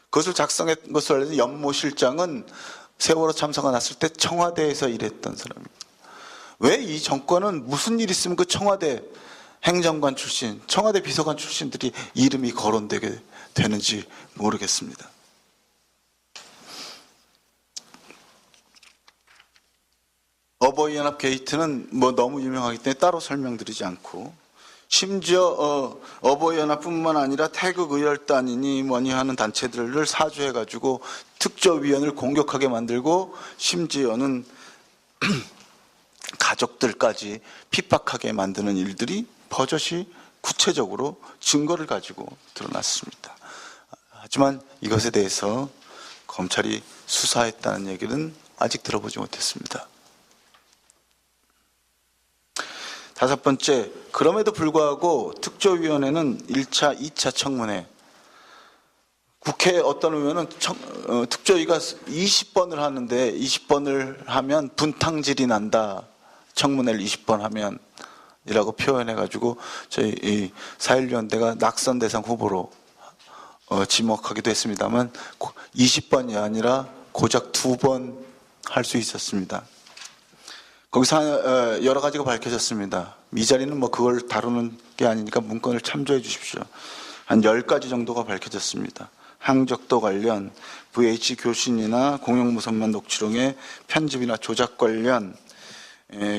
그것을 작성한 것을 알려진 연모실장은 세월호 참사가 났을 때 청와대에서 일했던 사람입니다. 왜 이 정권은 무슨 일 있으면 그 청와대 행정관 출신, 청와대 비서관 출신들이 이름이 거론되게 되는지 모르겠습니다. 어버이연합 게이트는 너무 유명하기 때문에 따로 설명드리지 않고 심지어 어버이연합뿐만 아니라 태극 의열단이니 뭐니 하는 단체들을 사주해가지고 특조위원을 공격하게 만들고 심지어는 가족들까지 핍박하게 만드는 일들이 버젓이 구체적으로 증거를 가지고 드러났습니다. 하지만 이것에 대해서 검찰이 수사했다는 얘기는 아직 들어보지 못했습니다. 다섯 번째, 그럼에도 불구하고 특조위원회는 1차, 2차 청문회, 국회 어떤 의원은 특조위가 20번을 하는데 20번을 하면 분탕질이 난다. 청문회를 20번 하면 이라고 표현해가지고 저희 4.1연대가 낙선 대상 후보로 지목하기도 했습니다만 20번이 아니라 고작 2번 할 수 있었습니다. 거기서 여러 가지가 밝혀졌습니다. 이 자리는 그걸 다루는 게 아니니까 문건을 참조해 주십시오. 한 10가지 정도가 밝혀졌습니다. 항적도 관련, VH 교신이나 공영무선만 녹취록의 편집이나 조작 관련,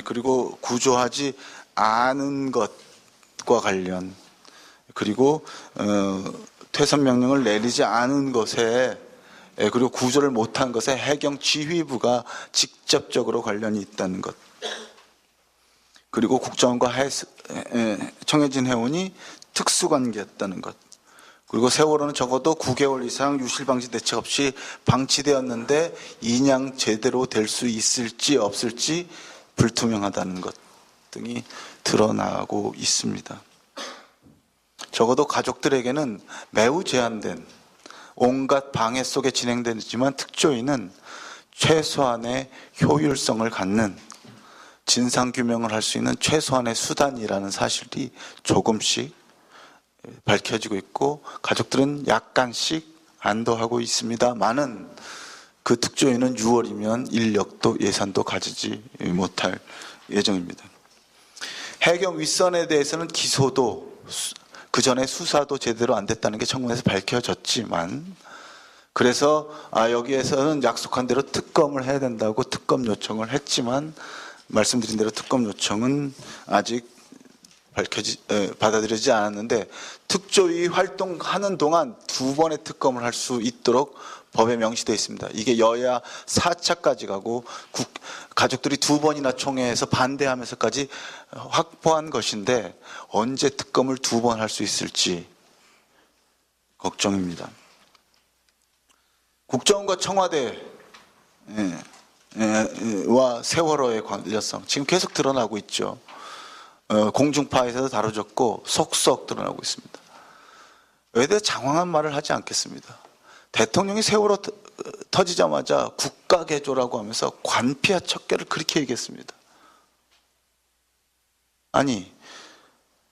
그리고 구조하지 않은 것과 관련, 그리고 퇴선 명령을 내리지 않은 것에, 그리고 구조를 못한 것에 해경 지휘부가 직접적으로 관련이 있다는 것, 그리고 국정원과 청해진 해운이 특수관계였다는 것, 그리고 세월호는 적어도 9개월 이상 유실방지 대책 없이 방치되었는데 인양 제대로 될 수 있을지 없을지 불투명하다는 것 등이 드러나고 있습니다. 적어도 가족들에게는 매우 제한된 온갖 방해 속에 진행되지만 특조위는 최소한의 효율성을 갖는 진상규명을 할 수 있는 최소한의 수단이라는 사실이 조금씩 밝혀지고 있고 가족들은 약간씩 안도하고 있습니다만은 그 특조위는 6월이면 인력도 예산도 가지지 못할 예정입니다. 해경 윗선에 대해서는 기소도 그 전에 수사도 제대로 안 됐다는 게 청문회에서 밝혀졌지만 그래서 여기에서는 약속한 대로 특검을 해야 된다고 특검 요청을 했지만 말씀드린 대로 특검 요청은 아직 받아들여지지 않았는데 특조위 활동하는 동안 2번의 특검을 할 수 있도록 법에 명시되어 있습니다. 이게 여야 4차까지 가고 가족들이 2번이나 총회에서 반대하면서까지 확보한 것인데 언제 특검을 2번 할 수 있을지 걱정입니다. 국정원과 청와대 와 세월호의 관련성 지금 계속 드러나고 있죠. 공중파에서도 다뤄졌고 속속 드러나고 있습니다. 왜 대해 장황한 말을 하지 않겠습니다. 대통령이 세월호 터지자마자 국가개조라고 하면서 관피와 척결을 그렇게 얘기했습니다. 아니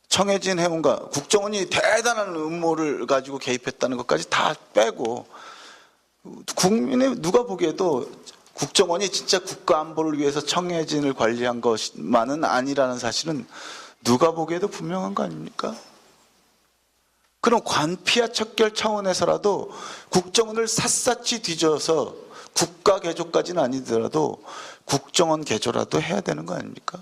청해진 해운과 국정원이 대단한 음모를 가지고 개입했다는 것까지 다 빼고 국민의 누가 보기에도 국정원이 진짜 국가 안보를 위해서 청해진을 관리한 것만은 아니라는 사실은 누가 보기에도 분명한 거 아닙니까? 그럼 관피와 척결 차원에서라도 국정원을 샅샅이 뒤져서 국가 개조까지는 아니더라도 국정원 개조라도 해야 되는 거 아닙니까?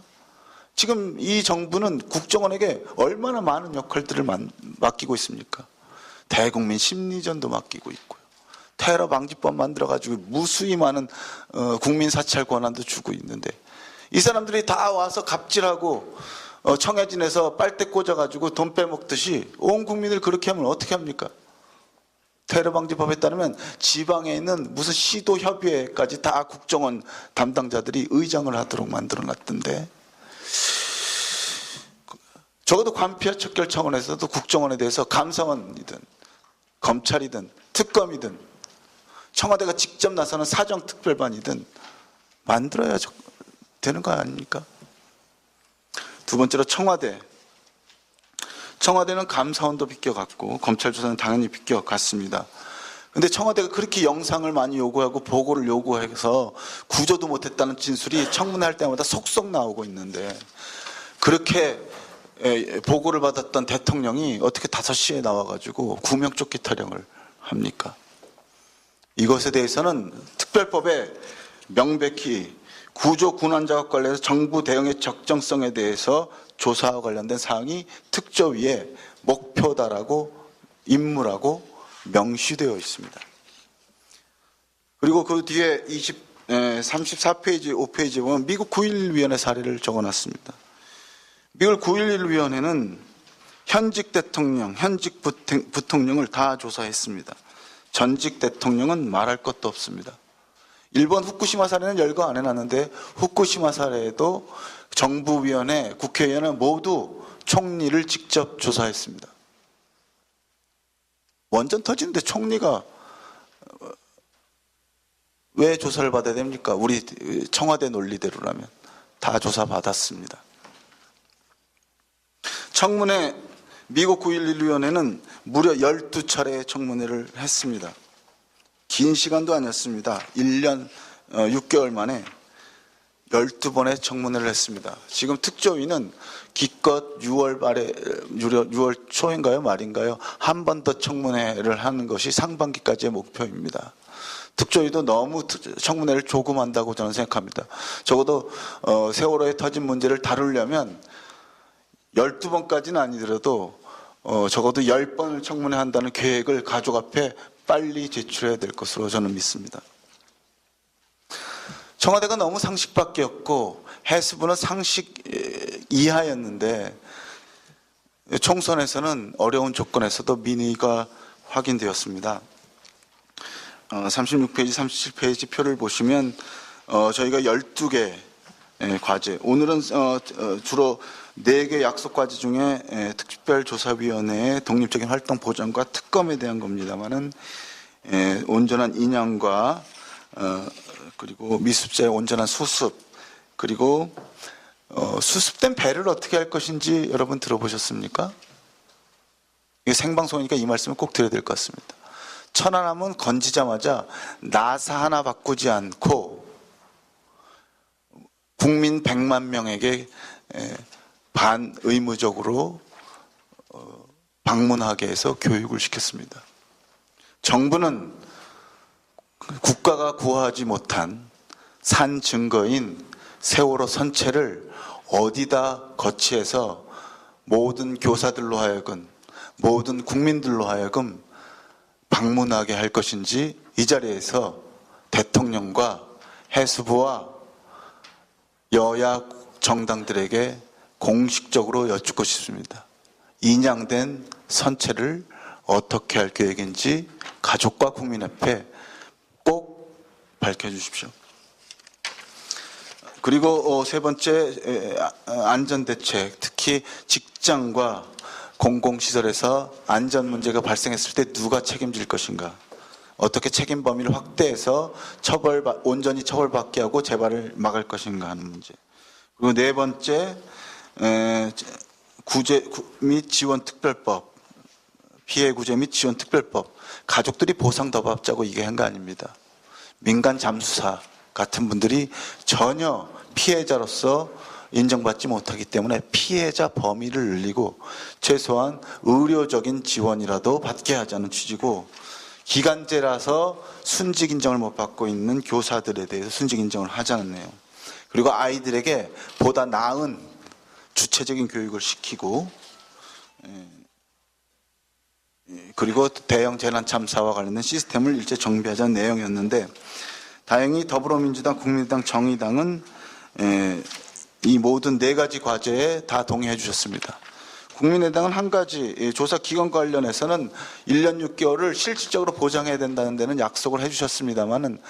지금 이 정부는 국정원에게 얼마나 많은 역할들을 맡기고 있습니까? 대국민 심리전도 맡기고 있고요. 테러 방지법 만들어가지고 무수히 많은 국민 사찰 권한도 주고 있는데 이 사람들이 다 와서 갑질하고 청해진에서 빨대 꽂아가지고 돈 빼먹듯이 온 국민을 그렇게 하면 어떻게 합니까? 테러 방지법에 따르면 지방에 있는 무슨 시도 협의회까지 다 국정원 담당자들이 의장을 하도록 만들어놨던데 적어도 관피와 척결 차원에서도 국정원에 대해서 감사원이든 검찰이든 특검이든 청와대가 직접 나서는 사정특별반이든 만들어야 되는 거 아닙니까? 두 번째로 청와대는 감사원도 비껴갔고 검찰 조사는 당연히 비껴갔습니다. 근데 청와대가 그렇게 영상을 많이 요구하고 보고를 요구해서 구조도 못했다는 진술이 청문회 할 때마다 속속 나오고 있는데 그렇게 보고를 받았던 대통령이 어떻게 5시에 나와가지고 구명조끼 타령을 합니까? 이것에 대해서는 특별법에 명백히 구조 군환작업 관련해서 정부 대응의 적정성에 대해서 조사와 관련된 사항이 특조위의 목표다라고 임무라고 명시되어 있습니다. 그리고 그 뒤에 34페이지, 5페이지에 보면 미국 9.11위원회 사례를 적어놨습니다. 미국 9.11위원회는 현직 대통령, 현직 부통령을 다 조사했습니다. 전직 대통령은 말할 것도 없습니다. 일본 후쿠시마 사례는 열거 안 해놨는데 후쿠시마 사례에도 정부위원회, 국회의원회 모두 총리를 직접 조사했습니다. 원전 터지는데 총리가 왜 조사를 받아야 됩니까? 우리 청와대 논리대로라면 다 조사받았습니다. 청문회 미국 9.11위원회는 무려 12차례 청문회를 했습니다. 긴 시간도 아니었습니다. 1년 6개월 만에 12번의 청문회를 했습니다. 지금 특조위는 기껏 6월 초인가요? 말인가요? 한 번 더 청문회를 하는 것이 상반기까지의 목표입니다. 특조위도 너무 청문회를 조금 한다고 저는 생각합니다. 적어도 세월호에 터진 문제를 다루려면 12번까지는 아니더라도 적어도 10번을 청문회 한다는 계획을 가족 앞에 빨리 제출해야 될 것으로 저는 믿습니다. 청와대가 너무 상식밖이었고 해수부는 상식 이하였는데 총선에서는 어려운 조건에서도 민의가 확인되었습니다. 36페이지, 37페이지 표를 보시면 저희가 12개 과제, 오늘은 주로 4개 약속 과제 중에 특별조사위원회의 독립적인 활동 보장과 특검에 대한 겁니다만은 온전한 인양과 그리고 미수자의 온전한 수습, 그리고 수습된 배를 어떻게 할 것인지 여러분 들어보셨습니까? 이게 생방송이니까 이 말씀을 꼭 드려야 될 것 같습니다. 천안함은 건지자마자 나사 하나 바꾸지 않고 국민 100만 명에게 반의무적으로 방문하게 해서 교육을 시켰습니다. 정부는 국가가 구하지 못한 산 증거인 세월호 선체를 어디다 거치해서 모든 교사들로 하여금 모든 국민들로 하여금 방문하게 할 것인지 이 자리에서 대통령과 해수부와 여야 정당들에게 공식적으로 여쭙고 싶습니다. 인양된 선체를 어떻게 할 계획인지 가족과 국민 앞에 꼭 밝혀주십시오. 그리고 세 번째, 안전대책, 특히 직장과 공공시설에서 안전 문제가 발생했을 때 누가 책임질 것인가, 어떻게 책임 범위를 확대해서 온전히 처벌받게 하고 재발을 막을 것인가 하는 문제. 그리고 네 번째, 구제 및 지원 특별법, 피해 구제 및 지원 특별법. 가족들이 보상 더 받자고 이게 한 거 아닙니다. 민간 잠수사 같은 분들이 전혀 피해자로서 인정받지 못하기 때문에 피해자 범위를 늘리고 최소한 의료적인 지원이라도 받게 하자는 취지고, 기간제라서 순직 인정을 못 받고 있는 교사들에 대해서 순직 인정을 하자는 내용. 그리고 아이들에게 보다 나은 주체적인 교육을 시키고, 그리고 대형 재난 참사와 관련된 시스템을 일제 정비하자는 내용이었는데, 다행히 더불어민주당, 국민의당, 정의당은 이 모든 네 가지 과제에 다 동의해 주셨습니다. 국민의당은 한 가지, 조사 기간 관련해서는 1년 6개월을 실질적으로 보장해야 된다는 데는 약속을 해 주셨습니다만은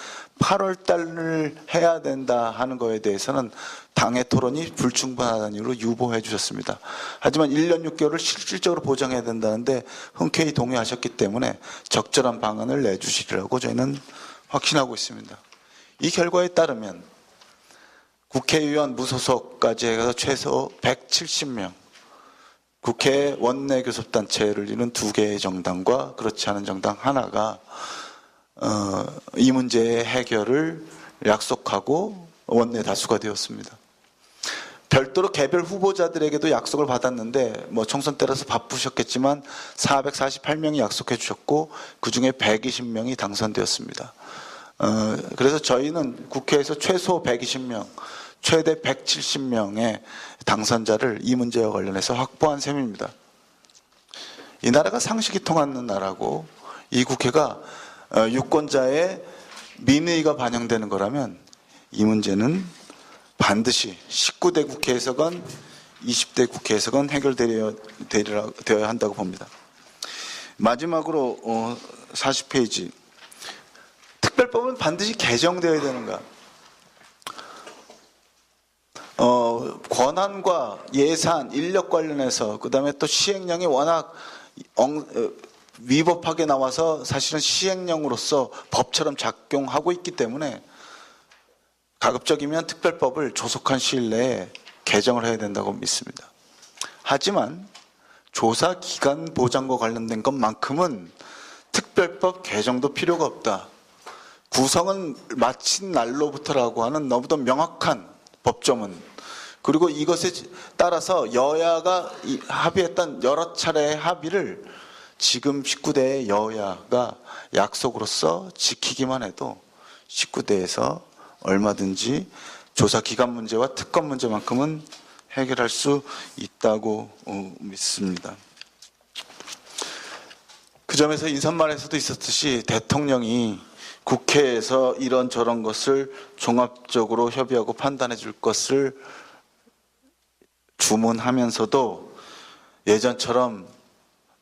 8월 달을 해야 된다 하는 거에 대해서는 당의 토론이 불충분하다는 이유로 유보해 주셨습니다. 하지만 1년 6개월을 실질적으로 보장해야 된다는데 흔쾌히 동의하셨기 때문에 적절한 방안을 내주시리라고 저희는 확신하고 있습니다. 이 결과에 따르면 국회의원 무소속까지 해서 최소 170명, 국회 원내 교섭단체를 이룬 2개의 정당과 그렇지 않은 정당 하나가 이 문제의 해결을 약속하고 원내 다수가 되었습니다. 별도로 개별 후보자들에게도 약속을 받았는데 총선 때라서 바쁘셨겠지만 448명이 약속해 주셨고 그중에 120명이 당선되었습니다. 그래서 저희는 국회에서 최소 120명, 최대 170명의 당선자를 이 문제와 관련해서 확보한 셈입니다. 이 나라가 상식이 통하는 나라고 이 국회가 유권자의 민의가 반영되는 거라면 이 문제는 반드시 19대 국회에서건 20대 국회에서건 해결되어야 한다고 봅니다. 마지막으로 40페이지. 특별법은 반드시 개정되어야 되는가? 권한과 예산, 인력 관련해서 그다음에 또 시행령이 워낙 위법하게 나와서 사실은 시행령으로서 법처럼 작용하고 있기 때문에 가급적이면 특별법을 조속한 시일 내에 개정을 해야 된다고 믿습니다. 하지만 조사 기간 보장과 관련된 것만큼은 특별법 개정도 필요가 없다. 구성은 마친 날로부터라고 하는 너무도 명확한 법조문, 그리고 이것에 따라서 여야가 합의했던 여러 차례의 합의를 지금 19대의 여야가 약속으로서 지키기만 해도 19대에서 얼마든지 조사 기간 문제와 특검 문제만큼은 해결할 수 있다고 믿습니다. 그 점에서 인사말에서도 있었듯이 대통령이 국회에서 이런저런 것을 종합적으로 협의하고 판단해 줄 것을 주문하면서도 예전처럼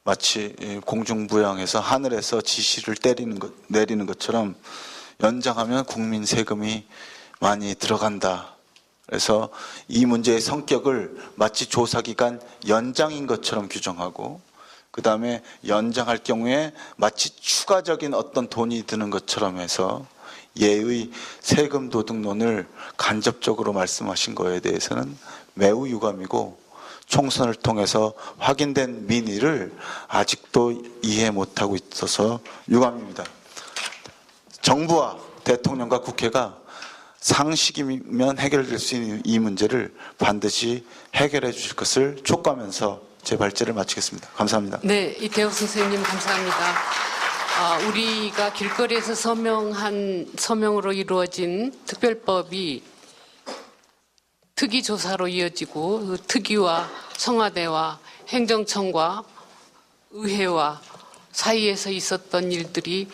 마치 공중부양해서 하늘에서 지시를 내리는 것처럼 연장하면 국민 세금이 많이 들어간다. 그래서 이 문제의 성격을 마치 조사기간 연장인 것처럼 규정하고, 그 다음에 연장할 경우에 마치 추가적인 어떤 돈이 드는 것처럼 해서 예의 세금 도둑론을 간접적으로 말씀하신 거에 대해서는 매우 유감이고, 총선을 통해서 확인된 민의를 아직도 이해 못하고 있어서 유감입니다. 정부와 대통령과 국회가 상식이면 해결될 수 있는 이 문제를 반드시 해결해 주실 것을 촉구하면서 제 발제를 마치겠습니다. 감사합니다. 네, 이태욱 선생님 감사합니다. 우리가 길거리에서 서명으로 이루어진 특별법이 특위조사로 이어지고 그 특위와 청와대와 행정청과 의회와 사이에서 있었던 일들이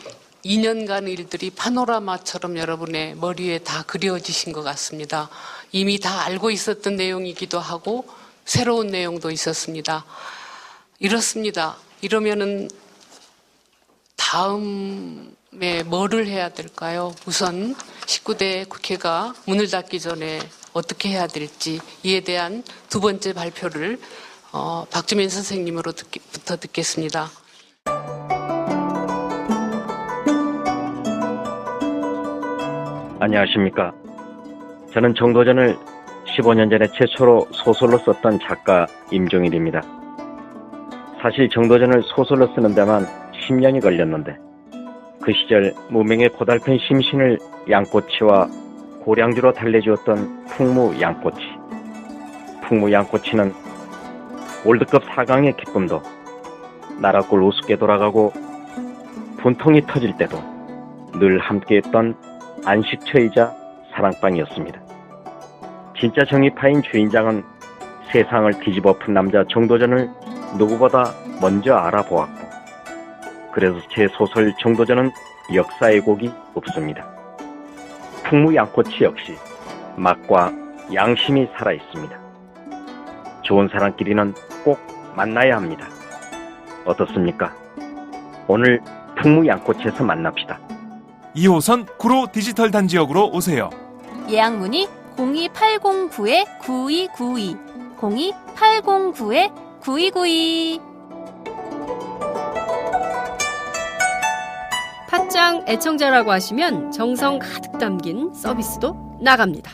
2년간 일들이 파노라마처럼 여러분의 머리에 다 그려지신 것 같습니다. 이미 다 알고 있었던 내용이기도 하고 새로운 내용도 있었습니다. 이렇습니다. 이러면은 다음에 뭐를 해야 될까요? 우선 19대 국회가 문을 닫기 전에 어떻게 해야 될지 이에 대한 두 번째 발표를 박주민 선생님으로부터 듣겠습니다. 안녕하십니까. 저는 정도전을 15년 전에 최초로 소설로 썼던 작가 임종일입니다. 사실 정도전을 소설로 쓰는 데만 10년이 걸렸는데 그 시절 무명의 고달픈 심신을 양꼬치와 고량주로 달래주었던 풍무 양꼬치. 풍무 양꼬치는 월드컵 4강의 기쁨도 나라골 우습게 돌아가고 분통이 터질 때도 늘 함께했던 안식처이자 사랑방이었습니다. 진짜 정의파인 주인장은 세상을 뒤집어 푼 남자 정도전을 누구보다 먼저 알아보았고, 그래서 제 소설 정도전은 역사의 곡이 없습니다. 풍무 양꼬치 역시 맛과 양심이 살아있습니다. 좋은 사람끼리는 꼭 만나야 합니다. 어떻습니까? 오늘 풍무 양꼬치에서 만납시다. 2호선 구로 디지털 단지역으로 오세요. 예약 문의 02809-9292 02809-9292. 팟짱 애청자라고 하시면 정성 가득 담긴 서비스도 나갑니다.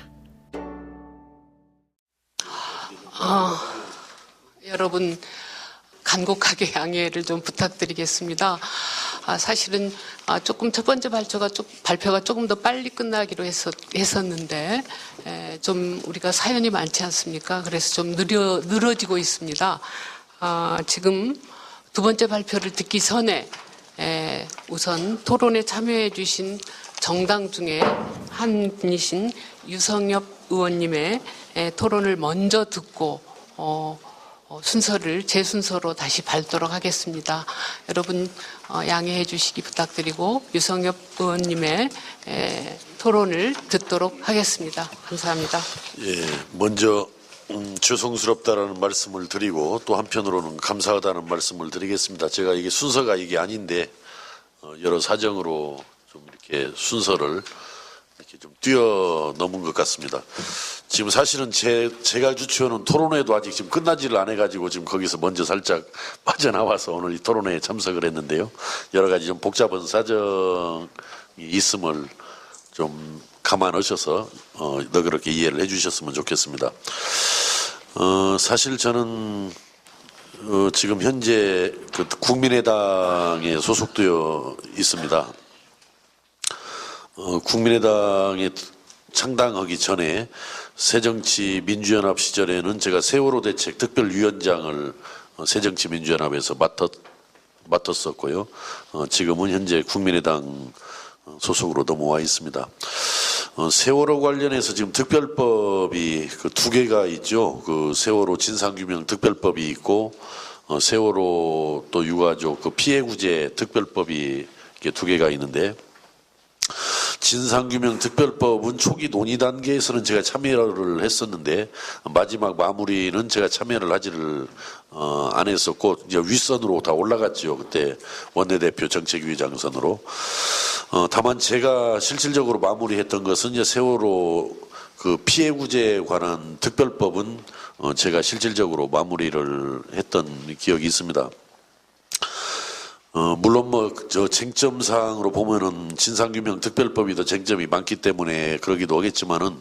여러분 간곡하게 양해를 좀 부탁드리겠습니다. 사실은 조금 첫 번째 발표가 조금 더 빨리 끝나기로 했었는데 좀 우리가 사연이 많지 않습니까? 그래서 좀 늘어지고 있습니다. 지금 두 번째 발표를 듣기 전에 우선 토론에 참여해 주신 정당 중에 한 분이신 유성엽 의원님의 토론을 먼저 듣고 제 순서로 다시 밟도록 하겠습니다. 여러분 양해해 주시기 부탁드리고 유성엽 의원님의 토론을 듣도록 하겠습니다. 감사합니다. 예, 먼저 죄송스럽다라는 말씀을 드리고 또 한편으로는 감사하다는 말씀을 드리겠습니다. 제가 이게 순서가 이게 아닌데 여러 사정으로 좀 이렇게 순서를 이렇게 좀 뛰어넘은 것 같습니다. 지금 사실은 제가 주최하는 토론회도 아직 지금 끝나지를 안 해가지고 지금 거기서 먼저 살짝 빠져나와서 오늘 이 토론회에 참석을 했는데요. 여러 가지 좀 복잡한 사정이 있음을 좀 감안하셔서 너그럽게 이해를 해주셨으면 좋겠습니다. 사실 저는 지금 현재 그 국민의당에 소속되어 있습니다. 국민의당에 창당하기 전에 새정치민주연합 시절에는 제가 세월호 대책 특별위원장을 새정치민주연합에서 맡았었고요. 지금은 현재 국민의당 소속으로 넘어와 있습니다. 세월호 관련해서 지금 특별법이 그 두 개가 있죠. 그 세월호 진상규명 특별법이 있고 세월호 또 유가족 그 피해구제 특별법이 이렇게 두 개가 있는데, 진상규명 특별법은 초기 논의 단계에서는 제가 참여를 했었는데 마지막 마무리는 제가 참여를 하지를 안 했었고 이제 윗선으로 다 올라갔죠. 그때 원내대표 정책위의장선으로. 다만 제가 실질적으로 마무리했던 것은 이제 세월호 그 피해구제에 관한 특별법은 제가 실질적으로 마무리를 했던 기억이 있습니다. 물론 저 쟁점사항으로 보면은 진상규명 특별법이 더 쟁점이 많기 때문에 그러기도 하겠지만은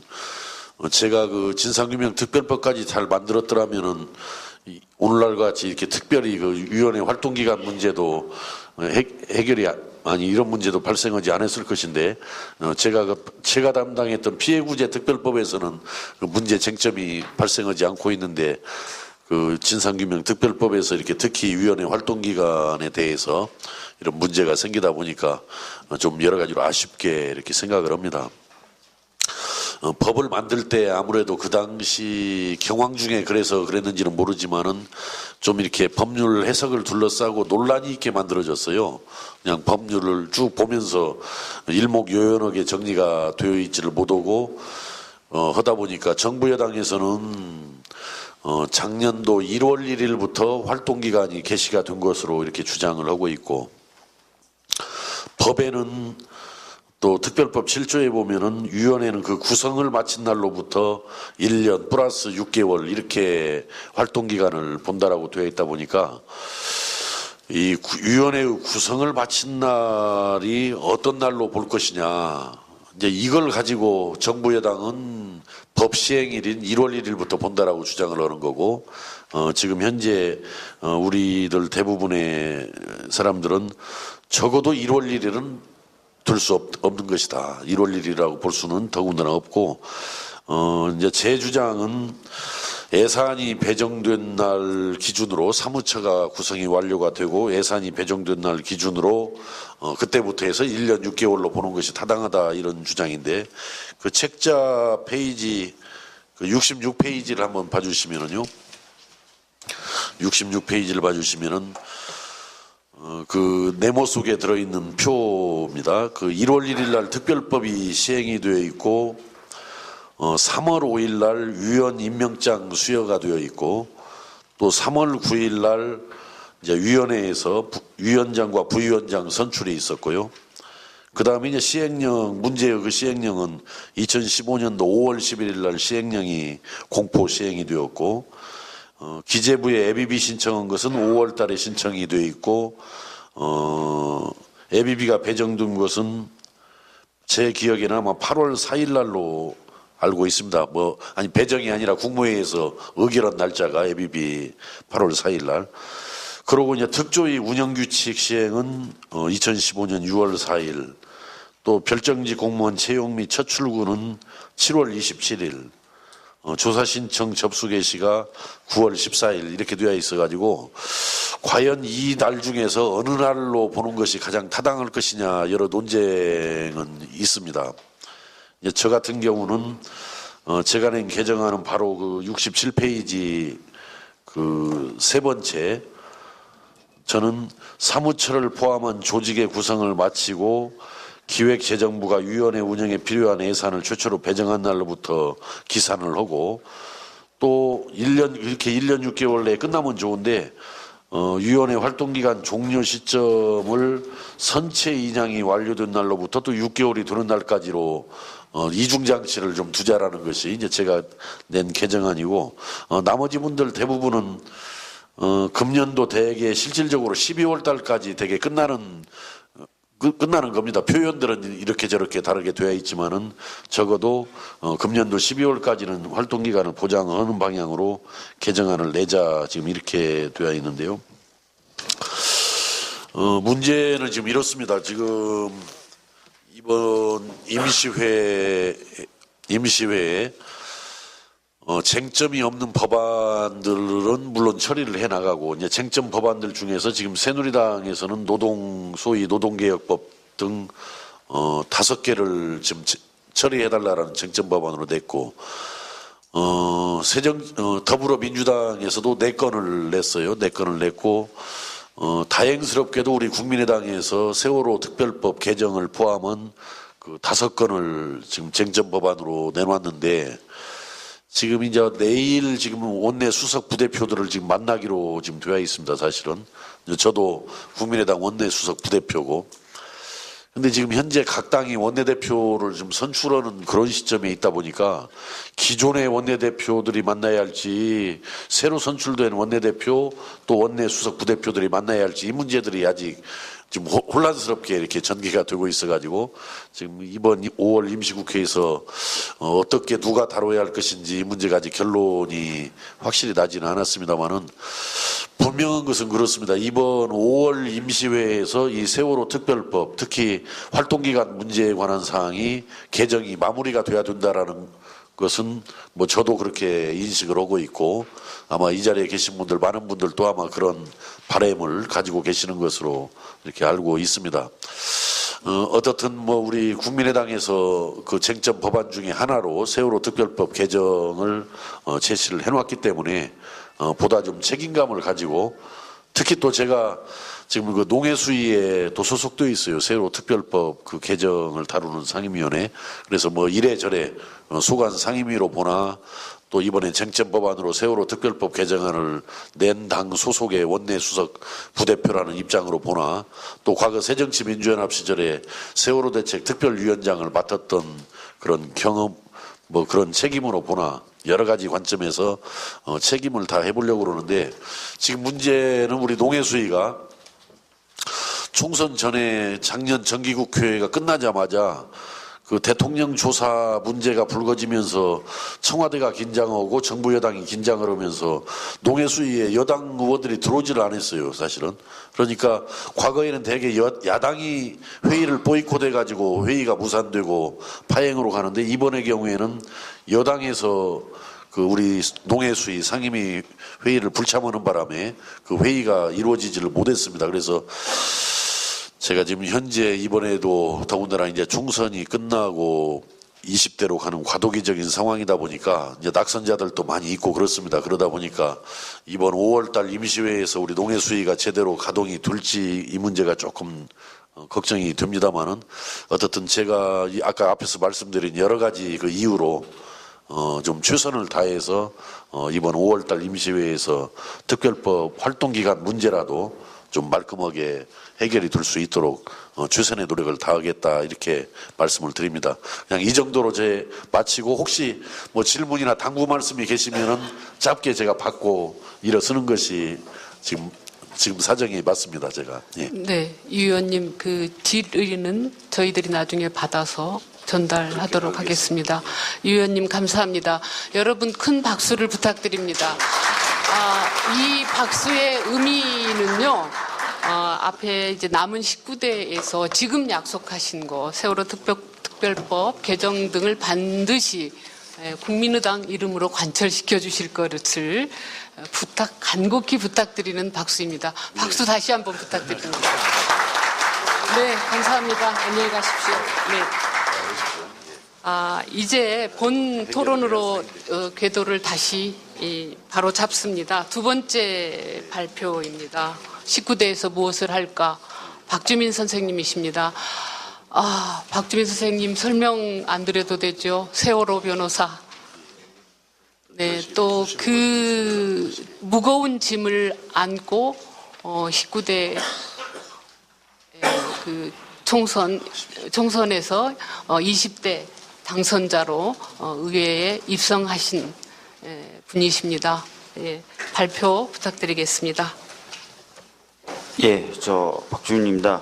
제가 그 진상규명 특별법까지 잘 만들었더라면은 오늘날 같이 이렇게 특별히 그 위원회 활동기간 문제도 해결이 아니 이런 문제도 발생하지 않았을 것인데 제가 담당했던 피해구제 특별법에서는 그 문제 쟁점이 발생하지 않고 있는데 그 진상규명 특별법에서 이렇게 특히 위원회 활동기간에 대해서 이런 문제가 생기다 보니까 좀 여러 가지로 아쉽게 이렇게 생각을 합니다. 법을 만들 때 아무래도 그 당시 경황 중에 그래서 그랬는지는 모르지만은 좀 이렇게 법률 해석을 둘러싸고 논란이 있게 만들어졌어요. 그냥 법률을 쭉 보면서 일목요연하게 정리가 되어 있지를 못하고 하다 보니까 정부 여당에서는 작년도 1월 1일부터 활동기간이 개시가 된 것으로 이렇게 주장을 하고 있고, 법에는 또 특별법 7조에 보면은 위원회는 그 구성을 마친 날로부터 1년 플러스 6개월 이렇게 활동기간을 본다라고 되어 있다 보니까 이 위원회의 구성을 마친 날이 어떤 날로 볼 것이냐, 이제 이걸 가지고 정부 여당은 법 시행일인 1월 1일부터 본다라고 주장을 하는 거고, 지금 현재 우리들 대부분의 사람들은 적어도 1월 1일은 둘 수 없는 것이다. 1월 1일이라고 볼 수는 더군다나 없고, 이제 제 주장은 예산이 배정된 날 기준으로 사무처가 구성이 완료가 되고 예산이 배정된 날 기준으로 그때부터 해서 1년 6개월로 보는 것이 타당하다, 이런 주장인데, 그 책자 페이지 그 66페이지를 한번 봐주시면은요, 66페이지를 봐주시면은 그 네모 속에 들어있는 표입니다. 그 1월 1일 날 특별법이 시행이 되어 있고, 3월 5일 날 위원 임명장 수여가 되어 있고, 또 3월 9일 날 이제 위원회에서 위원장과 부위원장 선출이 있었고요. 그 다음에 이제 시행령, 문제의 그 시행령은 2015년도 5월 11일 날 시행령이 공포 시행이 되었고, 기재부에 ABB 신청한 것은 5월 달에 신청이 되어 있고, ABB가 배정된 것은 제 기억에는 아마 8월 4일 날로 알고 있습니다. 배정이 아니라 국무회의에서 의결한 날짜가 ABB 8월 4일 날. 그러고 이제 특조위 운영규칙 시행은 2015년 6월 4일, 또 별정지 공무원 채용 및 첫 출근은 7월 27일, 조사 신청 접수 개시가 9월 14일 이렇게 되어 있어가지고, 과연 이 날 중에서 어느 날로 보는 것이 가장 타당할 것이냐 여러 논쟁은 있습니다. 저 같은 경우는 제가 낸 개정안은 바로 그 67페이지 그 세 번째, 저는 사무처를 포함한 조직의 구성을 마치고 기획재정부가 위원회 운영에 필요한 예산을 최초로 배정한 날로부터 기산을 하고, 또 1년, 이렇게 1년 6개월 내에 끝나면 좋은데, 위원회 활동기간 종료 시점을 선체 인양이 완료된 날로부터 또 6개월이 되는 날까지로 이중장치를 좀 두자라는 것이 이제 제가 낸 개정안이고, 나머지 분들 대부분은 금년도 대개 실질적으로 12월 달까지 대개 끝나는 겁니다. 표현들은 이렇게 저렇게 다르게 되어 있지만은 적어도 금년도 12월까지는 활동기간을 보장하는 방향으로 개정안을 내자, 지금 이렇게 되어 있는데요. 문제는 지금 이렇습니다. 지금 이번 임시회에 쟁점이 없는 법안들은 물론 처리를 해나가고, 이제 쟁점 법안들 중에서 지금 새누리당에서는 소위 노동개혁법 등 5개를 지금 처리해달라는 쟁점 법안으로 냈고, 더불어민주당에서도 4건을 냈어요. 4건을 냈고, 다행스럽게도 우리 국민의당에서 세월호 특별법 개정을 포함한 그 5건을 지금 쟁점 법안으로 내놨는데, 지금 이제 내일 지금 원내 수석 부대표들을 지금 만나기로 지금 되어 있습니다, 사실은. 저도 국민의당 원내 수석 부대표고. 근데 지금 현재 각 당이 원내대표를 좀 선출하는 그런 시점에 있다 보니까 기존의 원내대표들이 만나야 할지, 새로 선출된 원내대표 또 원내 수석 부대표들이 만나야 할지, 이 문제들이 아직 지금 혼란스럽게 이렇게 전개가 되고 있어가지고 지금 이번 5월 임시국회에서 어떻게 누가 다뤄야 할 것인지 이 문제가 아직 결론이 확실히 나지는 않았습니다만은, 분명한 것은 그렇습니다. 이번 5월 임시회에서 이 세월호 특별법, 특히 활동기간 문제에 관한 사항이 개정이 마무리가 돼야 된다라는 것은 저도 그렇게 인식을 하고 있고, 아마 이 자리에 계신 분들, 많은 분들도 아마 그런 바람을 가지고 계시는 것으로 이렇게 알고 있습니다. 어떻든 뭐 우리 국민의당에서 그 쟁점 법안 중에 하나로 세월호 특별법 개정을 제시를 해놨기 때문에 보다 좀 책임감을 가지고 특히 또 제가 지금 그 농해수위에 또 소속돼 있어요. 세월호 특별법 그 개정을 다루는 상임위원회. 그래서 뭐 이래저래 소관 상임위로 보나 또 이번에 쟁점 법안으로 세월호 특별법 개정안을 낸 당 소속의 원내 수석 부대표라는 입장으로 보나 또 과거 새정치민주연합 시절에 세월호 대책 특별위원장을 맡았던 그런 경험 뭐 그런 책임으로 보나 여러 가지 관점에서 책임을 다 해보려고 그러는데 지금 문제는 우리 농해수위가 총선 전에 작년 정기국회가 끝나자마자 그 대통령 조사 문제가 불거지면서 청와대가 긴장하고 정부 여당이 긴장을 하면서 농해수위에 여당 의원들이 들어오지를 않았어요, 사실은. 그러니까 과거에는 대개 야당이 회의를 보이콧해가지고 회의가 무산되고 파행으로 가는데 이번의 경우에는 여당에서 그 우리 농해수위 상임위 회의를 불참하는 바람에 그 회의가 이루어지지를 못했습니다. 그래서 제가 지금 현재 이번에도 더군다나 이제 총선이 끝나고 20대로 가는 과도기적인 상황이다 보니까 이제 낙선자들도 많이 있고 그렇습니다. 그러다 보니까 이번 5월달 임시회에서 우리 농해수위가 제대로 가동이 될지 이 문제가 조금 걱정이 됩니다만은 어떻든 제가 아까 앞에서 말씀드린 여러 가지 그 이유로 좀 최선을 다해서 이번 5월달 임시회에서 특별법 활동기간 문제라도 좀 말끔하게 해결이 될 수 있도록 최선의 노력을 다하겠다 이렇게 말씀을 드립니다. 그냥 이 정도로 제 마치고 혹시 뭐 질문이나 당부 말씀이 계시면은 짧게 제가 받고 일어서는 것이 지금 사정이 맞습니다. 제가. 예. 네, 이 의원님 그 질의는 저희들이 나중에 받아서 전달하도록 하겠습니다. 이 의원님 감사합니다. 여러분 큰 박수를 부탁드립니다. 이 박수의 의미는요. 앞에 이제 남은 19대에서 지금 약속하신 거 세월호 특별법 개정 등을 반드시 국민의당 이름으로 관철시켜 주실 것을 간곡히 부탁드리는 박수입니다. 박수 다시 한번 부탁드립니다. 네, 감사합니다. 안녕히 가십시오. 네. 이제 본 토론으로 궤도를 다시 바로 잡습니다. 두 번째 발표입니다. 19대에서 무엇을 할까? 박주민 선생님이십니다. 박주민 선생님 설명 안 드려도 되죠? 세월호 변호사. 네, 또 그 무거운 짐을 안고 19대 그 총선에서 20대 당선자로 의회에 입성하신 분이십니다. 예, 발표 부탁드리겠습니다. 예, 저 박주민입니다.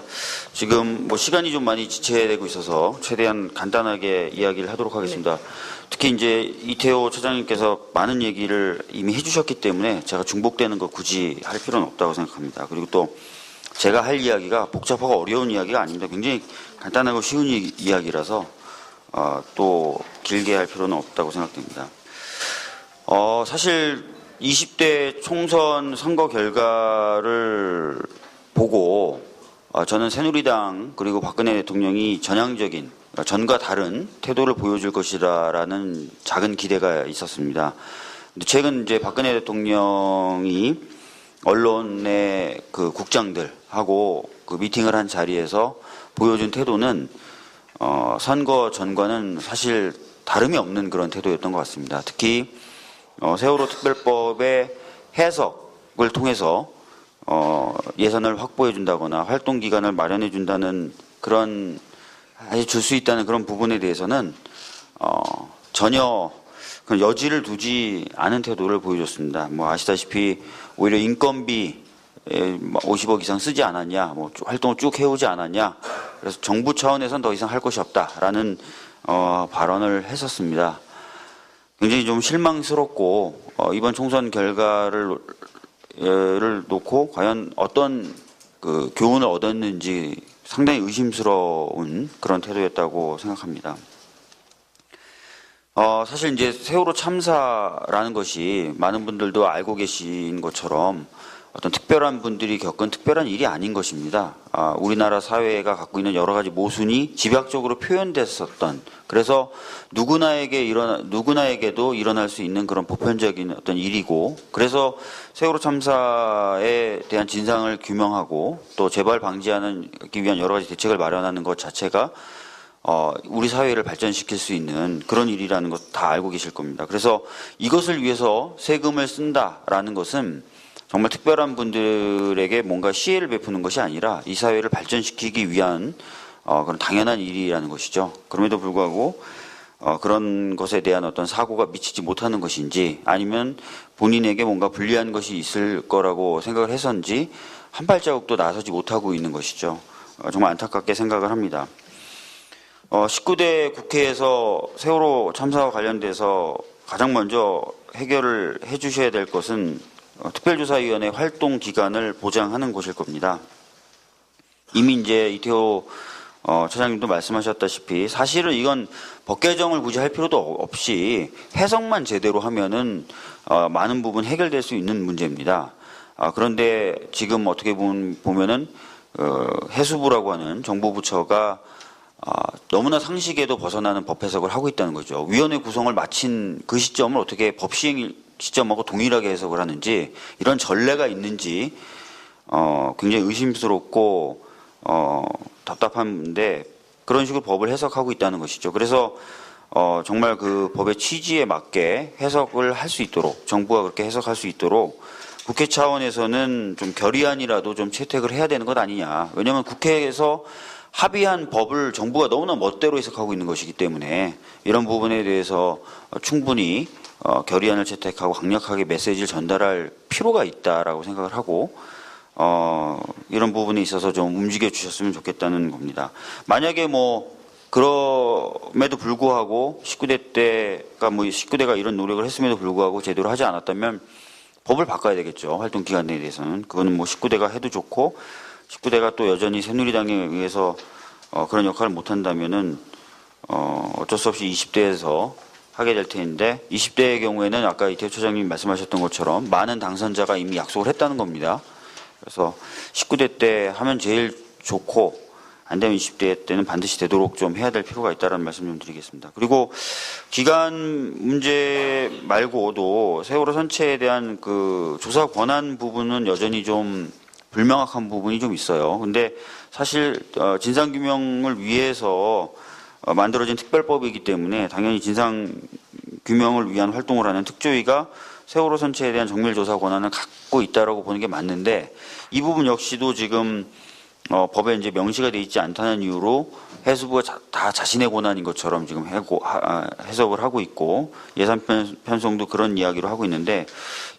지금 뭐 시간이 좀 많이 지체되고 있어서 최대한 간단하게 이야기를 하도록 하겠습니다. 네. 특히 이제 이태호 처장님께서 많은 얘기를 이미 해주셨기 때문에 제가 중복되는 거 굳이 할 필요는 없다고 생각합니다. 그리고 또 제가 할 이야기가 복잡하고 어려운 이야기가 아닙니다. 굉장히 간단하고 쉬운 이야기라서 또 길게 할 필요는 없다고 생각됩니다. 사실 20대 총선 선거 결과를 보고 저는 새누리당 그리고 박근혜 대통령이 전향적인 전과 다른 태도를 보여줄 것이라는 작은 기대가 있었습니다. 근데 최근 이제 박근혜 대통령이 언론의 그 국장들하고 그 미팅을 한 자리에서 보여준 태도는 선거 전과는 사실 다름이 없는 그런 태도였던 것 같습니다. 특히 세월호 특별법의 해석을 통해서 예산을 확보해 준다거나 활동 기간을 마련해 준다는 그런 아예 줄 수 있다는 그런 부분에 대해서는 전혀 여지를 두지 않은 태도를 보여줬습니다. 뭐 아시다시피 오히려 인건비 50억 이상 쓰지 않았냐, 뭐 활동을 쭉 해오지 않았냐, 그래서 정부 차원에서는 더 이상 할 것이 없다라는 발언을 했었습니다. 굉장히 좀 실망스럽고 이번 총선 결과를 놓고 과연 어떤 그 교훈을 얻었는지 상당히 의심스러운 그런 태도였다고 생각합니다. 사실 이제 세월호 참사라는 것이 많은 분들도 알고 계신 것처럼 어떤 특별한 분들이 겪은 특별한 일이 아닌 것입니다. 우리나라 사회가 갖고 있는 여러 가지 모순이 집약적으로 표현됐었던, 그래서 누구나에게도 일어날 수 있는 그런 보편적인 어떤 일이고, 그래서 세월호 참사에 대한 진상을 규명하고 또 재발 방지하기 위한 여러 가지 대책을 마련하는 것 자체가 우리 사회를 발전시킬 수 있는 그런 일이라는 것 다 알고 계실 겁니다. 그래서 이것을 위해서 세금을 쓴다라는 것은 정말 특별한 분들에게 뭔가 시혜를 베푸는 것이 아니라 이 사회를 발전시키기 위한 그런 당연한 일이라는 것이죠. 그럼에도 불구하고 그런 것에 대한 어떤 사고가 미치지 못하는 것인지, 아니면 본인에게 뭔가 불리한 것이 있을 거라고 생각을 해서인지 한 발자국도 나서지 못하고 있는 것이죠. 정말 안타깝게 생각을 합니다. 19대 국회에서 세월호 참사와 관련돼서 가장 먼저 해결을 해 주셔야 될 것은 특별조사위원회 활동 기간을 보장하는 것일 겁니다. 이미 이제 이태호 차장님도 말씀하셨다시피 사실은 이건 법 개정을 굳이 할 필요도 없이 해석만 제대로 하면은 많은 부분 해결될 수 있는 문제입니다. 그런데 지금 어떻게 보면은 해수부라고 하는 정보부처가 너무나 상식에도 벗어나는 법 해석을 하고 있다는 거죠. 위원회 구성을 마친 그 시점을 어떻게 법 시행 시점하고 동일하게 해석을 하는지, 이런 전례가 있는지 굉장히 의심스럽고 답답한데 그런 식으로 법을 해석하고 있다는 것이죠. 그래서 정말 그 법의 취지에 맞게 해석을 할 수 있도록, 정부가 그렇게 해석할 수 있도록 국회 차원에서는 좀 결의안이라도 좀 채택을 해야 되는 것 아니냐. 왜냐하면 국회에서 합의한 법을 정부가 너무나 멋대로 해석하고 있는 것이기 때문에 이런 부분에 대해서 충분히 결의안을 채택하고 강력하게 메시지를 전달할 필요가 있다라고 생각을 하고 이런 부분에 있어서 좀 움직여 주셨으면 좋겠다는 겁니다. 만약에 그럼에도 불구하고 19대가 이런 노력을 했음에도 불구하고 제대로 하지 않았다면 법을 바꿔야 되겠죠. 활동 기간에 대해서는. 그거는 19대가 해도 좋고, 19대가 또 여전히 새누리당에 의해서 그런 역할을 못한다면은 어쩔 수 없이 20대에서 하게 될 텐데, 20대의 경우에는 아까 이태호 차장님이 말씀하셨던 것처럼 많은 당선자가 이미 약속을 했다는 겁니다. 그래서 19대 때 하면 제일 좋고, 안 되면 20대 때는 반드시 되도록 좀 해야 될 필요가 있다는 말씀 좀 드리겠습니다. 그리고 기간 문제 말고도 세월호 선체에 대한 그 조사 권한 부분은 여전히 좀 불명확한 부분이 좀 있어요. 근데 사실 진상규명을 위해서 만들어진 특별법이기 때문에 당연히 진상규명을 위한 활동을 하는 특조위가 세월호 선체에 대한 정밀조사 권한을 갖고 있다라고 보는 게 맞는데, 이 부분 역시도 지금 법에 이제 명시가 돼 있지 않다는 이유로 해수부가 다 자신의 권한인 것처럼 지금 해석을 하고 있고, 예산 편성도 그런 이야기로 하고 있는데,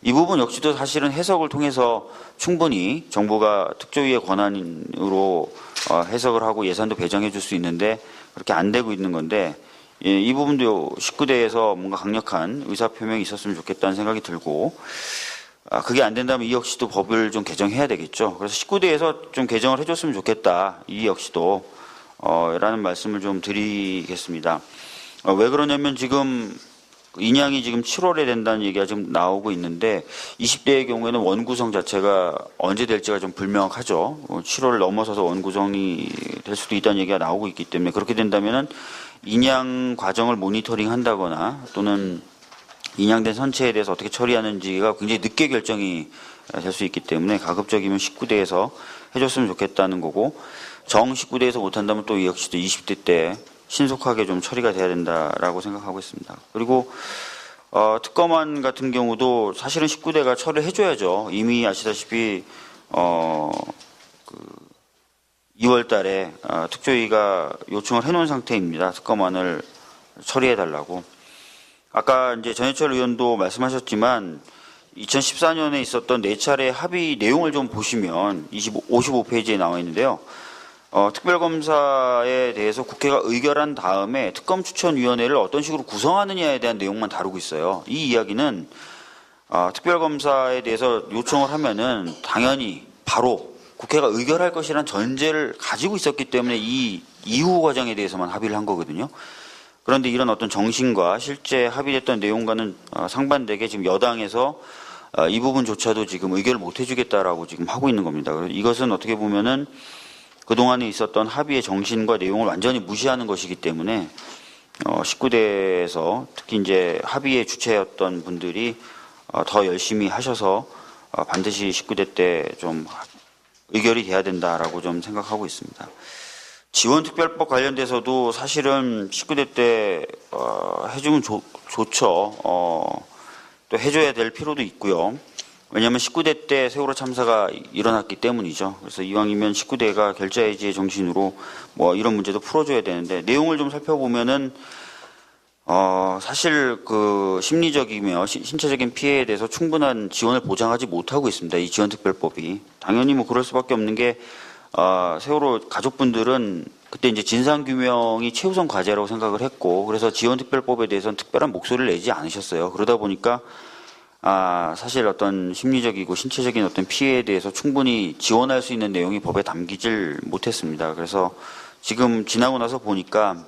이 부분 역시도 사실은 해석을 통해서 충분히 정부가 특조위의 권한으로 해석을 하고 예산도 배정해 줄 수 있는데 그렇게 안 되고 있는 건데, 이 부분도 19대에서 뭔가 강력한 의사표명이 있었으면 좋겠다는 생각이 들고, 그게 안 된다면 이 역시도 법을 좀 개정해야 되겠죠. 그래서 19대에서 좀 개정을 해줬으면 좋겠다. 이 역시도 라는 말씀을 좀 드리겠습니다. 왜 그러냐면 지금 인양이 지금 7월에 된다는 얘기가 지금 나오고 있는데, 20대의 경우에는 원구성 자체가 언제 될지가 좀 불명확하죠. 7월을 넘어서서 원구성이 될 수도 있다는 얘기가 나오고 있기 때문에, 그렇게 된다면은 인양 과정을 모니터링 한다거나 또는 인양된 선체에 대해서 어떻게 처리하는지가 굉장히 늦게 결정이 될 수 있기 때문에 가급적이면 19대에서 해줬으면 좋겠다는 거고, 정 19대에서 못한다면 또 역시도 20대 때 신속하게 좀 처리가 돼야 된다라고 생각하고 있습니다. 그리고 특검안 같은 경우도 사실은 19대가 처리를 해줘야죠. 이미 아시다시피 2월 달에 특조위가 요청을 해놓은 상태입니다. 특검안을 처리해달라고. 아까 이제 전해철 의원도 말씀하셨지만 2014년에 있었던 4차례 합의 내용을 좀 보시면 55페이지에 나와 있는데요. 특별검사에 대해서 국회가 의결한 다음에 특검추천위원회를 어떤 식으로 구성하느냐에 대한 내용만 다루고 있어요. 이 이야기는 특별검사에 대해서 요청을 하면은 당연히 바로 국회가 의결할 것이라는 전제를 가지고 있었기 때문에 이 이후 과정에 대해서만 합의를 한 거거든요. 그런데 이런 어떤 정신과 실제 합의됐던 내용과는 상반되게 지금 여당에서 이 부분조차도 지금 의결을 못 해주겠다라고 지금 하고 있는 겁니다. 그래서 이것은 어떻게 보면은 그동안에 있었던 합의의 정신과 내용을 완전히 무시하는 것이기 때문에 19대에서 특히 이제 합의의 주체였던 분들이 더 열심히 하셔서 반드시 19대 때 좀 의결이 돼야 된다라고 좀 생각하고 있습니다. 지원특별법 관련돼서도 사실은 19대 때 해주면 좋죠. 또 해줘야 될 필요도 있고요. 왜냐하면 19대 때 세월호 참사가 일어났기 때문이죠. 그래서 이왕이면 19대가 결자해지의 정신으로 뭐 이런 문제도 풀어줘야 되는데, 내용을 좀 살펴보면은 사실 그 심리적이며 신체적인 피해에 대해서 충분한 지원을 보장하지 못하고 있습니다. 이 지원특별법이. 당연히 뭐 그럴 수밖에 없는 게 세월호 가족분들은 그때 이제 진상규명이 최우선 과제라고 생각을 했고, 그래서 지원특별법에 대해서는 특별한 목소리를 내지 않으셨어요. 그러다 보니까 사실 어떤 심리적이고 신체적인 어떤 피해에 대해서 충분히 지원할 수 있는 내용이 법에 담기질 못했습니다. 그래서 지금 지나고 나서 보니까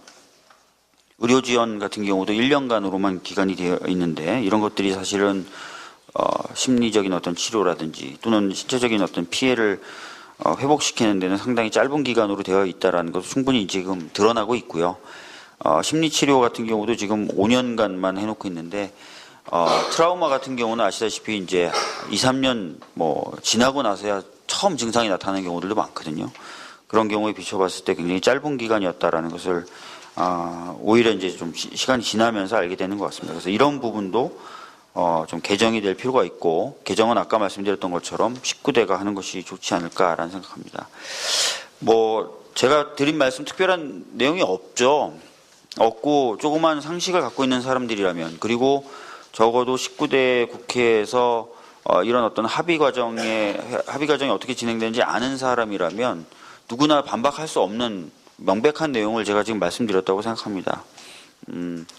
의료 지원 같은 경우도 1년간으로만 기간이 되어 있는데, 이런 것들이 사실은 심리적인 어떤 치료라든지 또는 신체적인 어떤 피해를 회복시키는 데는 상당히 짧은 기간으로 되어 있다는 것도 충분히 지금 드러나고 있고요. 심리치료 같은 경우도 지금 5년간만 해놓고 있는데, 트라우마 같은 경우는 아시다시피 이제 2, 3년 뭐 지나고 나서야 처음 증상이 나타나는 경우들도 많거든요. 그런 경우에 비춰봤을 때 굉장히 짧은 기간이었다라는 것을 오히려 이제 좀 시간이 지나면서 알게 되는 것 같습니다. 그래서 이런 부분도 좀 개정이 될 필요가 있고, 개정은 아까 말씀드렸던 것처럼 19대가 하는 것이 좋지 않을까라는 생각합니다. 뭐 제가 드린 말씀 특별한 내용이 없고, 조그만 상식을 갖고 있는 사람들이라면, 그리고 적어도 19대 국회에서 이런 어떤 합의 과정이 어떻게 진행되는지 아는 사람이라면 누구나 반박할 수 없는 명백한 내용을 제가 지금 말씀드렸다고 생각합니다.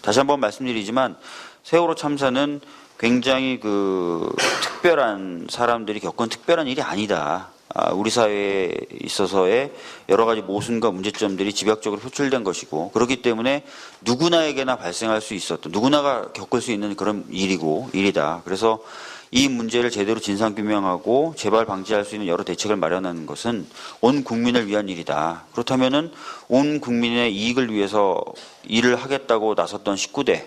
다시 한번 말씀드리지만 세월호 참사는 굉장히 특별한 사람들이 겪은 특별한 일이 아니다. 우리 사회에 있어서의 여러 가지 모순과 문제점들이 집약적으로 표출된 것이고, 그렇기 때문에 누구나에게나 발생할 수 있었던, 누구나가 겪을 수 있는 그런 일이다. 그래서 이 문제를 제대로 진상규명하고 재발 방지할 수 있는 여러 대책을 마련하는 것은 온 국민을 위한 일이다. 그렇다면은 온 국민의 이익을 위해서 일을 하겠다고 나섰던 19대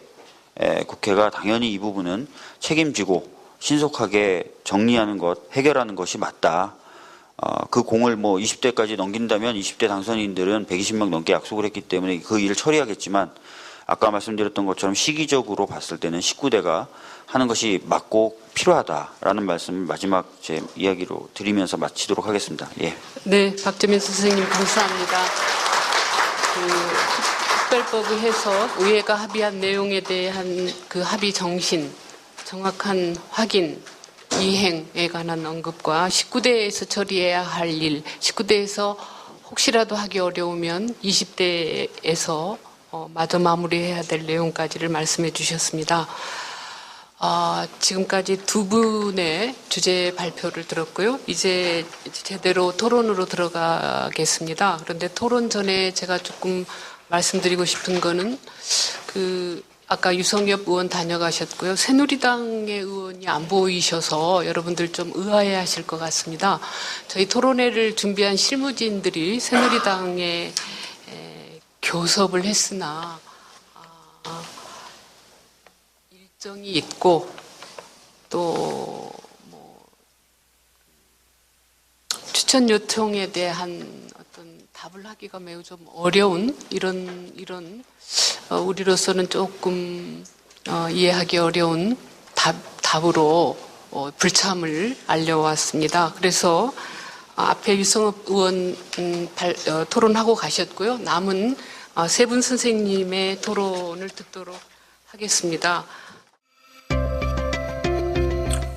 국회가 당연히 이 부분은 책임지고 신속하게 정리하는 것, 해결하는 것이 맞다. 그 공을 뭐 20대까지 넘긴다면 20대 당선인들은 120명 넘게 약속을 했기 때문에 그 일을 처리하겠지만, 아까 말씀드렸던 것처럼 시기적으로 봤을 때는 19대가 하는 것이 맞고 필요하다라는 말씀을 마지막 제 이야기로 드리면서 마치도록 하겠습니다. 예. 네, 박재민 선생님 감사합니다. 특별법을 해서 의회가 합의한 내용에 대한 그 합의 정신, 정확한 확인, 이행에 관한 언급과 19대에서 처리해야 할 일, 19대에서 혹시라도 하기 어려우면 20대에서 마저 마무리해야 될 내용까지를 말씀해 주셨습니다. 지금까지 두 분의 주제 발표를 들었고요. 이제 제대로 토론으로 들어가겠습니다. 그런데 토론 전에 제가 조금 말씀드리고 싶은 거는 아까 유성엽 의원 다녀가셨고요. 새누리당의 의원이 안 보이셔서 여러분들 좀 의아해 하실 것 같습니다. 저희 토론회를 준비한 실무진들이 새누리당에 교섭을 했으나 일정이 있고 또 뭐 추천 요청에 대한 어떤 답을 하기가 매우 좀 어려운 이런 우리로서는 조금 이해하기 어려운 답으로 불참을 알려왔습니다. 그래서 앞에 유성엽 의원 토론하고 가셨고요. 남은 세 분 선생님의 토론을 듣도록 하겠습니다.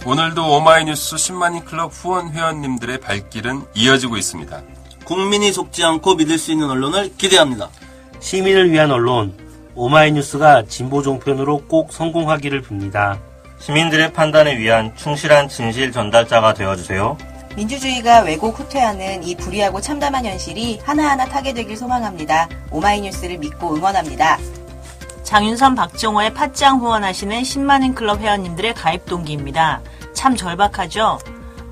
오늘도 오마이뉴스 10만인 클럽 후원 회원님들의 발길은 이어지고 있습니다. 국민이 속지 않고 믿을 수 있는 언론을 기대합니다. 시민을 위한 언론, 오마이뉴스가 진보 종편으로 꼭 성공하기를 빕니다. 시민들의 판단에 위한 충실한 진실 전달자가 되어주세요. 민주주의가 왜곡 후퇴하는 이 불의하고 참담한 현실이 하나하나 타개되길 소망합니다. 오마이뉴스를 믿고 응원합니다. 장윤선, 박정호의 팟짱 후원하시는 10만인 클럽 회원님들의 가입 동기입니다. 참 절박하죠?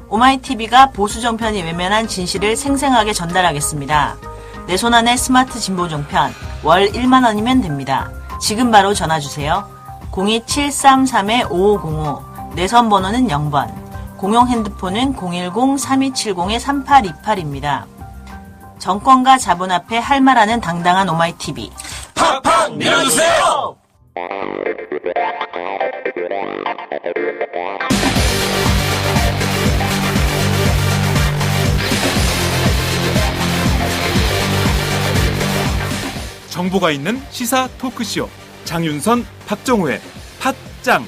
오마이TV가 보수 정편이 외면한 진실을 생생하게 전달하겠습니다. 내 손안의 스마트 진보 종편 월 1만 원이면 됩니다. 지금 바로 전화주세요. 02733-5505 내선 번호는 0번, 공용 핸드폰은 010-3270-3828입니다. 정권과 자본 앞에 할 말하는 당당한 오마이TV. 팍팍 밀어주세요! 정보가 있는 시사 토크쇼 장윤선, 박정호의 팟짱.